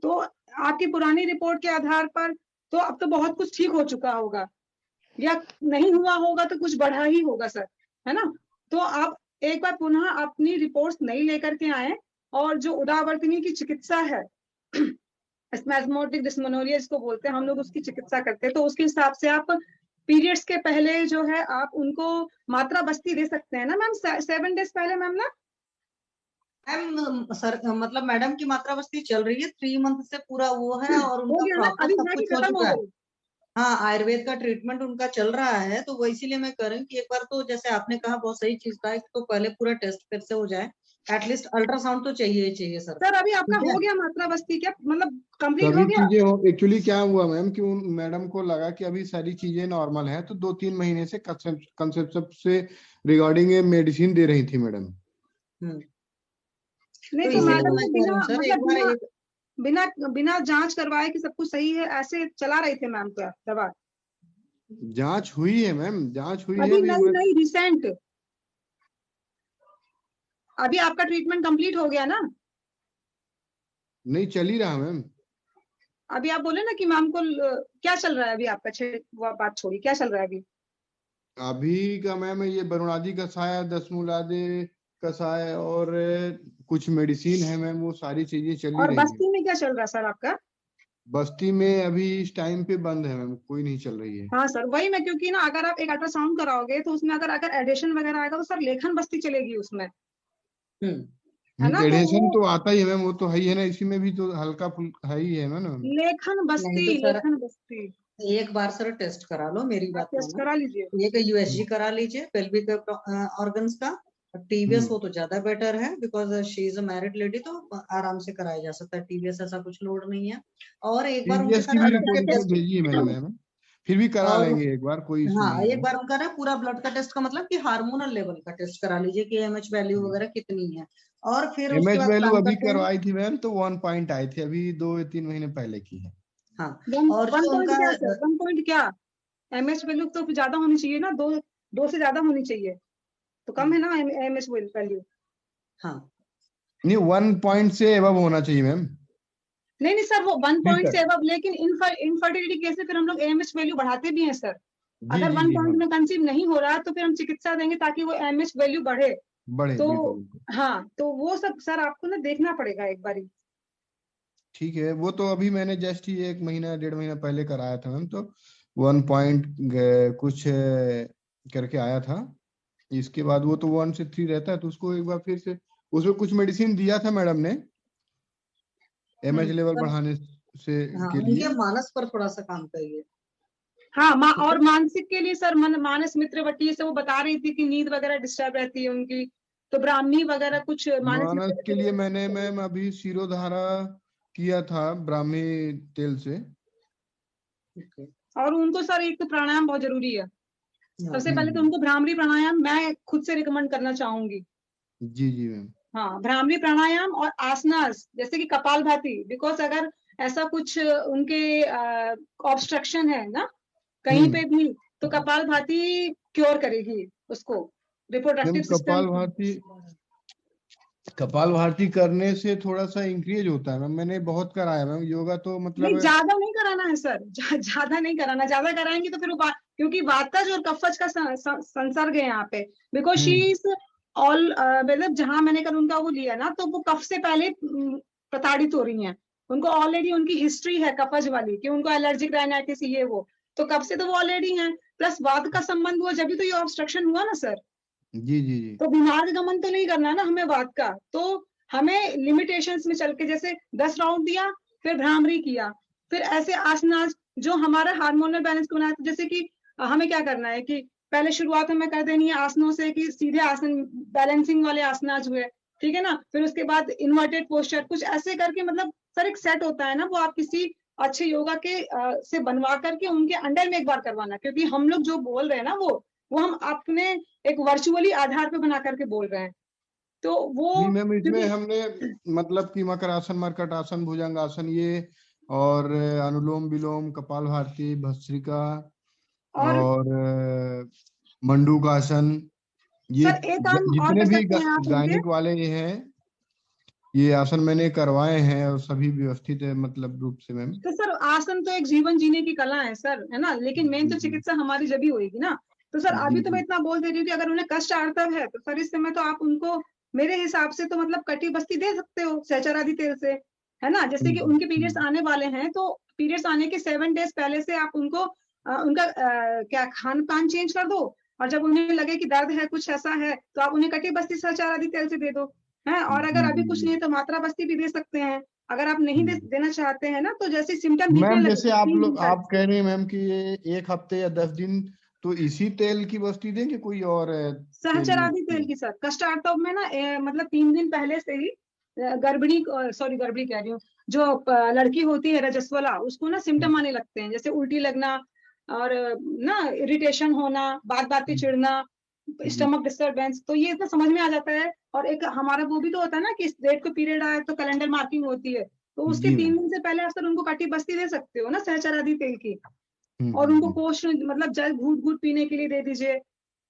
तो आपकी पुरानी रिपोर्ट के आधार पर तो अब तो बहुत कुछ ठीक हो चुका होगा, या नहीं हुआ होगा तो कुछ बढ़ा ही होगा सर, है ना। तो आप एक बार पुनः अपनी रिपोर्ट्स नई लेकर के आए, और जो उदावर्तनी की चिकित्सा है, स्पैज्मोटिक डिस्मेनोरिया जिसको बोलते हैं हम लोग, उसकी चिकित्सा करते हैं। तो उसके हिसाब से आप पीरियड्स के पहले जो है आप उनको मात्रा बस्ती दे सकते हैं ना मैम, 7 डेज पहले मैम ना। मैम सर, मतलब मैडम की मात्रा बस्ती चल रही है, 3 मंथ से पूरा वो है, और हो उनका गया ना, प्रॉपर अभी सब है कि कुछ हो खत्म हो चुका है। गई? हाँ, आयुर्वेद का ट्रीटमेंट उनका चल रहा है, तो वो इसीलिए मैं कह रही हूँ कि एक बार तो जैसे आपने कहा बहुत सही चीज का, एक तो पहले पूरा टेस्ट फिर से हो जाए। एटलीस्ट अल्ट्रासाउंड तो चाहिए ही चाहिए सर। सर अभी आपका ठीक है, हो गया मात्रा बस्ती, क्या मतलब कंप्लीट हो सभी गया? चीजें हो, एक्चुअली क्या हुआ मैम कि उन मैडम को लगा कि अभी सारी चीजें नॉर्मल है, तो 2-3 महीने से कंसेप्ट से रिगार्डिंग मेडिसिन दे रही थी मैडम। नहीं तो तो इसीलिए मैडम मैं ने कह रही बिना हूँ सर, एक मतलब बार बिना बिना जांच करवाए कि सब कुछ सही है, ऐसे चला रहे थे मैम क्या दवा? जांच हुई है मैम, जांच हुई है अभी अभी। नहीं रिसेंट, अभी आपका ट्रीटमेंट कंप्लीट हो गया ना? नहीं, चल ही रहा मैम। अभी आप बोले ना कि मैम को क्या चल रहा है अभी आपका, वो बात छोड़ी, क्या चल रहा है अभी? अभी का मैम ये वरुणादि का साया 10 मुलादे कषाय और कुछ मेडिसिन है मैम, वो सारी चीजें चल ही और रही है। बस्ती में क्या चल रहा है सर आपका? बस्ती में अभी इस टाइम पे बंद है मैम, कोई नहीं चल रही है। हाँ सर, वही मैं, क्योंकि ना अगर आप एक अल्ट्रासाउंड कराओगे तो उसमें अगर अगर एडिशन वगैरह आएगा तो सर लेखन बस्ती चलेगी उसमें, है ना? तो एडिशन वो तो आता ही है मैम, वो तो है ही है ना, इसी में भी तो हल्का फुल्का है ही है ना मैम। लेखन बस्ती, नहीं तो सर लेखन बस्ती एक बार सर टेस्ट करा लो, मेरी आप बात टेस्ट मानो। करा लीजिए। एक यूएसजी करा लीजिए पेल्विक ऑर्गन्स का। टीवीएस वो तो ज्यादा बेटर है, because she is a married lady, तो आराम से कराया जा सकता है। टीवीएस ऐसा कुछ लोड नहीं है। और एक बार उनके टीवीएस की साथ भी ब्लड का रिपोर्ट इसमें टेस्ट, भेजी है मैंने मैम, फिर भी करा और लेंगे एक बार, कोई इशू हाँ नहीं है एक मैम। बार उनका ना पूरा ब्लड का टेस्ट का मतलब कि हार्मोनल लेवल का टेस्ट करा लीजिए कि एमएच वैल्यू वगैरह कितनी है, और फिर उसके एमएच बाद वैल्यू प्लान अभी करते हैं। करवाई थी मैम, तो 1 पॉइंट आई थी, अभी 2-3 महीने पहले की है। हाँ, वन और वन जो पॉइंट उनका क्या सर, 1 पॉइंट क्या? एमएच वैल्यू तो ज्यादा होनी चाहिए ना, दो से ज्यादा होनी चाहिए, तो कम है ना एमएच वैल्यू? हाँ नहीं, 1 पॉइंट से एबव होना चाहिए मैम। नहीं नहीं सर, वो 1 जी पॉइंट सर, से अब, लेकिन इनफर्टिलिटी केस में फिर हम लोग एमएच वैल्यू बढ़ाते भी हैं सर। जी अगर जी 1 जी पॉइंट हाँ, में कंसीव नहीं हो रहा तो फिर हम चिकित्सा देंगे ताकि वो एमएच वैल्यू बढ़े। बढ़े, तो बिल्कुल बिल्कुल। हाँ, तो वो सब सर आपको ना देखना पड़ेगा एक बारी। ठीक है, वो तो अभी मैंने जस्ट ही 1 महीना 1.5 महीना पहले कराया था मैम, तो 1 पॉइंट कुछ करके आया था। इसके बाद वो तो 1 से 3 रहता है, तो उसको एक बार फिर से उसमें कुछ मेडिसिन दिया था मैडम ने एमएच लेवल सर, बढ़ाने से हाँ के लिए। उनके मानस पर थोड़ा सा काम करिए। हाँ ठीक और है, मानसिक के लिए सर मानस मित्रवटी से वो बता रही थी कि नींद वगैरह डिस्टर्ब रहती है उनकी, तो ब्राह्मणी वगैरह कुछ मानस मानस के मित्रवटी लिए वगैरह मैंने से। मैम अभी शिरोधारा किया था ब्राह्मी तेल से। और उनको सर एक तो प्राणायाम बहुत जरूरी है। सबसे पहले तो हम्म, उनको भ्रामरी प्राणायाम मैं खुद से रिकमेंड करना चाहूंगी। जी जी मैम। हाँ, भ्रामरी प्राणायाम और आसनास जैसे कि कपालभाति, बिकॉज अगर ऐसा कुछ उनके ऑब्स्ट्रक्शन है ना कहीं पे भी, तो कपालभाति क्योर करेगी उसको, मैम रिप्रोडक्टिव सिस्टम। कपाल भारती करने से थोड़ा सा इंक्रीज होता है मैम, मैंने बहुत कराया मैम योगा, तो नहीं, मतलब ज्यादा नहीं कराना है सर, ज्यादा नहीं कराना, ज्यादा कराएंगे तो फिर वो क्योंकि वातज और कफज का संसर्ग है यहाँ पे, बिकॉज शी इज ऑल, मतलब जहां मैंने कर उनका वो लिया ना, तो वो कफ से पहले प्रताड़ित हो रही हैं। उनको ऑलरेडी उनकी हिस्ट्री है कफज वाली कि उनको एलर्जिक राइनाइटिस ये वो, तो कफ से तो वो ऑलरेडी है, प्लस वात का संबंध हुआ जब भी तो ये ऑब्स्ट्रक्शन हुआ ना सर। जी जी जी। तो बीमार गमन तो नहीं करना ना हमें वात का, तो हमें लिमिटेशंस में चल के, जैसे 10 राउंड दिया, फिर भ्रामरी किया, फिर ऐसे आसनास जो हमारा हार्मोनल बैलेंस को बनाए, जैसे कि हमें क्या करना है कि पहले शुरुआत हमें कर देनी है आसनों से कि सीधे आसन, बैलेंसिंग वाले आसनास हुए, ठीक है ना, फिर उसके बाद इन्वर्टेड पोस्चर, कुछ ऐसे करके, मतलब सर एक सेट होता है ना, वो आप किसी अच्छे योगा के से बनवा करके उनके अंडर में एक बार करवाना, क्योंकि हम लोग जो बोल रहे हैं ना वो हम अपने एक वर्चुअली आधार पे बना करके बोल रहे हैं, तो वो नहीं मैम, इसमें क्योंकि हमने मतलब कि मकरासन, मरकट आसन, भुजंग आसन, ये और अनुलोम विलोम, कपाल भारती, भस्त्रिका और मंडूक आसन, ये सर एक काम और जितने कर भी सकते हैं आप उनके। गायनिक वाले ये हैं, ये आसन मैंने करवाए हैं और सभी व्यवस्थित है मतलब रूप से मैम। तो सर आसन तो एक जीवन जीने की कला है सर, है ना, लेकिन मेन तो चिकित्सा हमारी जब ही होगी ना। तो सर जी अभी तो मैं जी इतना बोल दे रही हूँ कि अगर उन्हें कष्ट आर्तव है तो सर इस समय तो आप उनको मेरे हिसाब से तो मतलब कटी बस्ती दे सकते हो सहचर आदि तेल से, है ना, जैसे कि उनके पीरियड्स आने वाले हैं, तो पीरियड्स आने के 7 डेज पहले से आप उनको उनका क्या खान पान चेंज कर दो, और जब उन्हें लगे कि दर्द है कुछ ऐसा है तो आप उन्हें कटी बस्ती सहचर आदि तेल से दे दो, है, और अगर अभी कुछ नहीं है तो मात्रा बस्ती भी दे सकते हैं। अगर आप नहीं देना चाहते हैं ना, तो जैसे सिम्टम दिखने मैम, लगे जैसे 3 दिन तक, आप कह रहे हैं मैम कि ये 1 हफ्ते या 10 दिन, तो इसी तेल की बस्ती देंगे कोई और तेल यूज सहचरादि तेल की सर कष्ट आर्तव में ना मतलब 3 दिन पहले से ही गर्भिणी, सॉरी गर्भिणी कह रही हूँ, जो लड़की होती है रजस्वला, उसको ना सिम्टम आने लगते हैं, जैसे उल्टी लगना और ना इरिटेशन होना, बात बात पे चिढ़ना, स्टमक डिस्टर्बेंस, तो ये तो समझ में आ जाता है। और एक हमारा वो भी तो होता है ना कि इस डेट को पीरियड आए तो कैलेंडर मार्किंग होती है, तो उसके जी 3 मैम। दिन से पहले आप सर उनको कटी बस्ती दे सकते हो ना सहचरादि तेल की, और उनको कोष मतलब जल घूट घूट पीने के लिए दे दीजिए।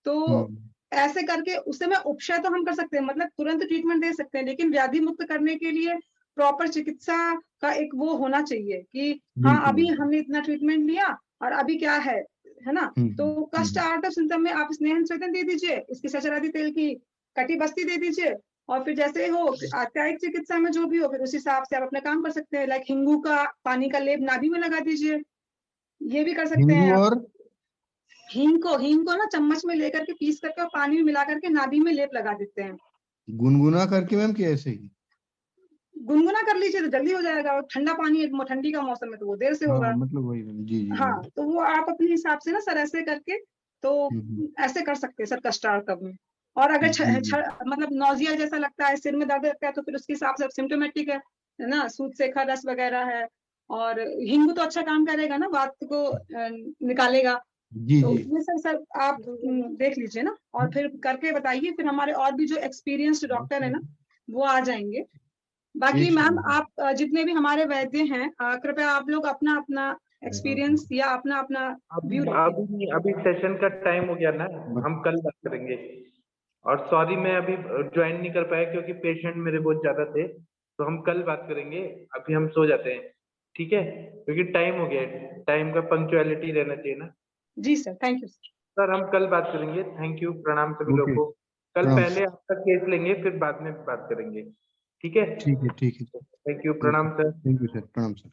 तो ऐसे करके उस समय उपचार तो हम कर सकते हैं, मतलब तुरंत ट्रीटमेंट दे सकते हैं, लेकिन व्याधि मुक्त करने के लिए प्रॉपर चिकित्सा का एक वो होना चाहिए कि हाँ अभी हमने इतना ट्रीटमेंट लिया और अभी क्या है ना, तो कष्ट आर्तव सिम्टम में आप स्नेहन स्वेदन दे दीजिए इसकी सहचरादि तेल की, कटी बस्ती दे दीजिए, और फिर जैसे हो आत्यायिक चिकित्सा में जो भी हो, फिर उस हिसाब से आप अपना काम कर सकते हैं। लाइक हिंगू का पानी का लेप नाभि में लगा दीजिए, ये भी कर सकते हैं हिंगू आप। और हींग को ना चम्मच में लेकर के पीस करके और पानी में मिला करके नाभि में लेप लगा देते हैं। गुनगुना करके मैम कि ऐसे ही? गुनगुना कर लीजिए तो जल्दी हो जाएगा, और ठंडा पानी, ठंडी का मौसम है तो वो देर से होगा। हाँ मतलब वही मैम, जी जी हाँ, तो वो आप अपने हिसाब से ना सर ऐसे करके तो हम्म, ऐसे कर सकते हैं सर कस्टार्ड कप में। और अगर जी जी मतलब नौजिया जैसा लगता है, सिर में दर्द लगता है, तो फिर उसके हिसाब से सिम्टोमेटिक है ना, सूत सेखा रस वगैरह है। और हिंगू तो अच्छा काम करेगा ना, वात को निकालेगा। जी तो जी ये सर आप देख लीजिए ना, और फिर करके बताइए। फिर हमारे और भी जो एक्सपीरियंस्ड डॉक्टर है ना, वो आ जाएंगे। बाकी ठीक है मैम मैम। आप जितने भी हमारे वैद्य हैं, कृपया आप लोग अपना अपना एक्सपीरियंस या अपना अपना व्यू रखिए। अभी सेशन का टाइम हो गया ना, हम कल बात करेंगे। और सॉरी मैं अभी ज्वाइन नहीं कर पाया क्योंकि पेशेंट मेरे बहुत ज्यादा थे, तो हम कल बात करेंगे। अभी हम सो जाते हैं, ठीक है, क्योंकि टाइम हो गया है, टाइम का पंक्चुअलिटी रहना चाहिए ना। जी सर, थैंक यू सर हम कल बात करेंगे। थैंक यू, प्रणाम सभी लोग ओके, को। कल प्रणाम। पहले आपका केस लेंगे, फिर बाद में बात करेंगे, ठीक है। ठीक है, ठीक है। थैंक यू, प्रणाम सर। थैंक यू सर, प्रणाम सर।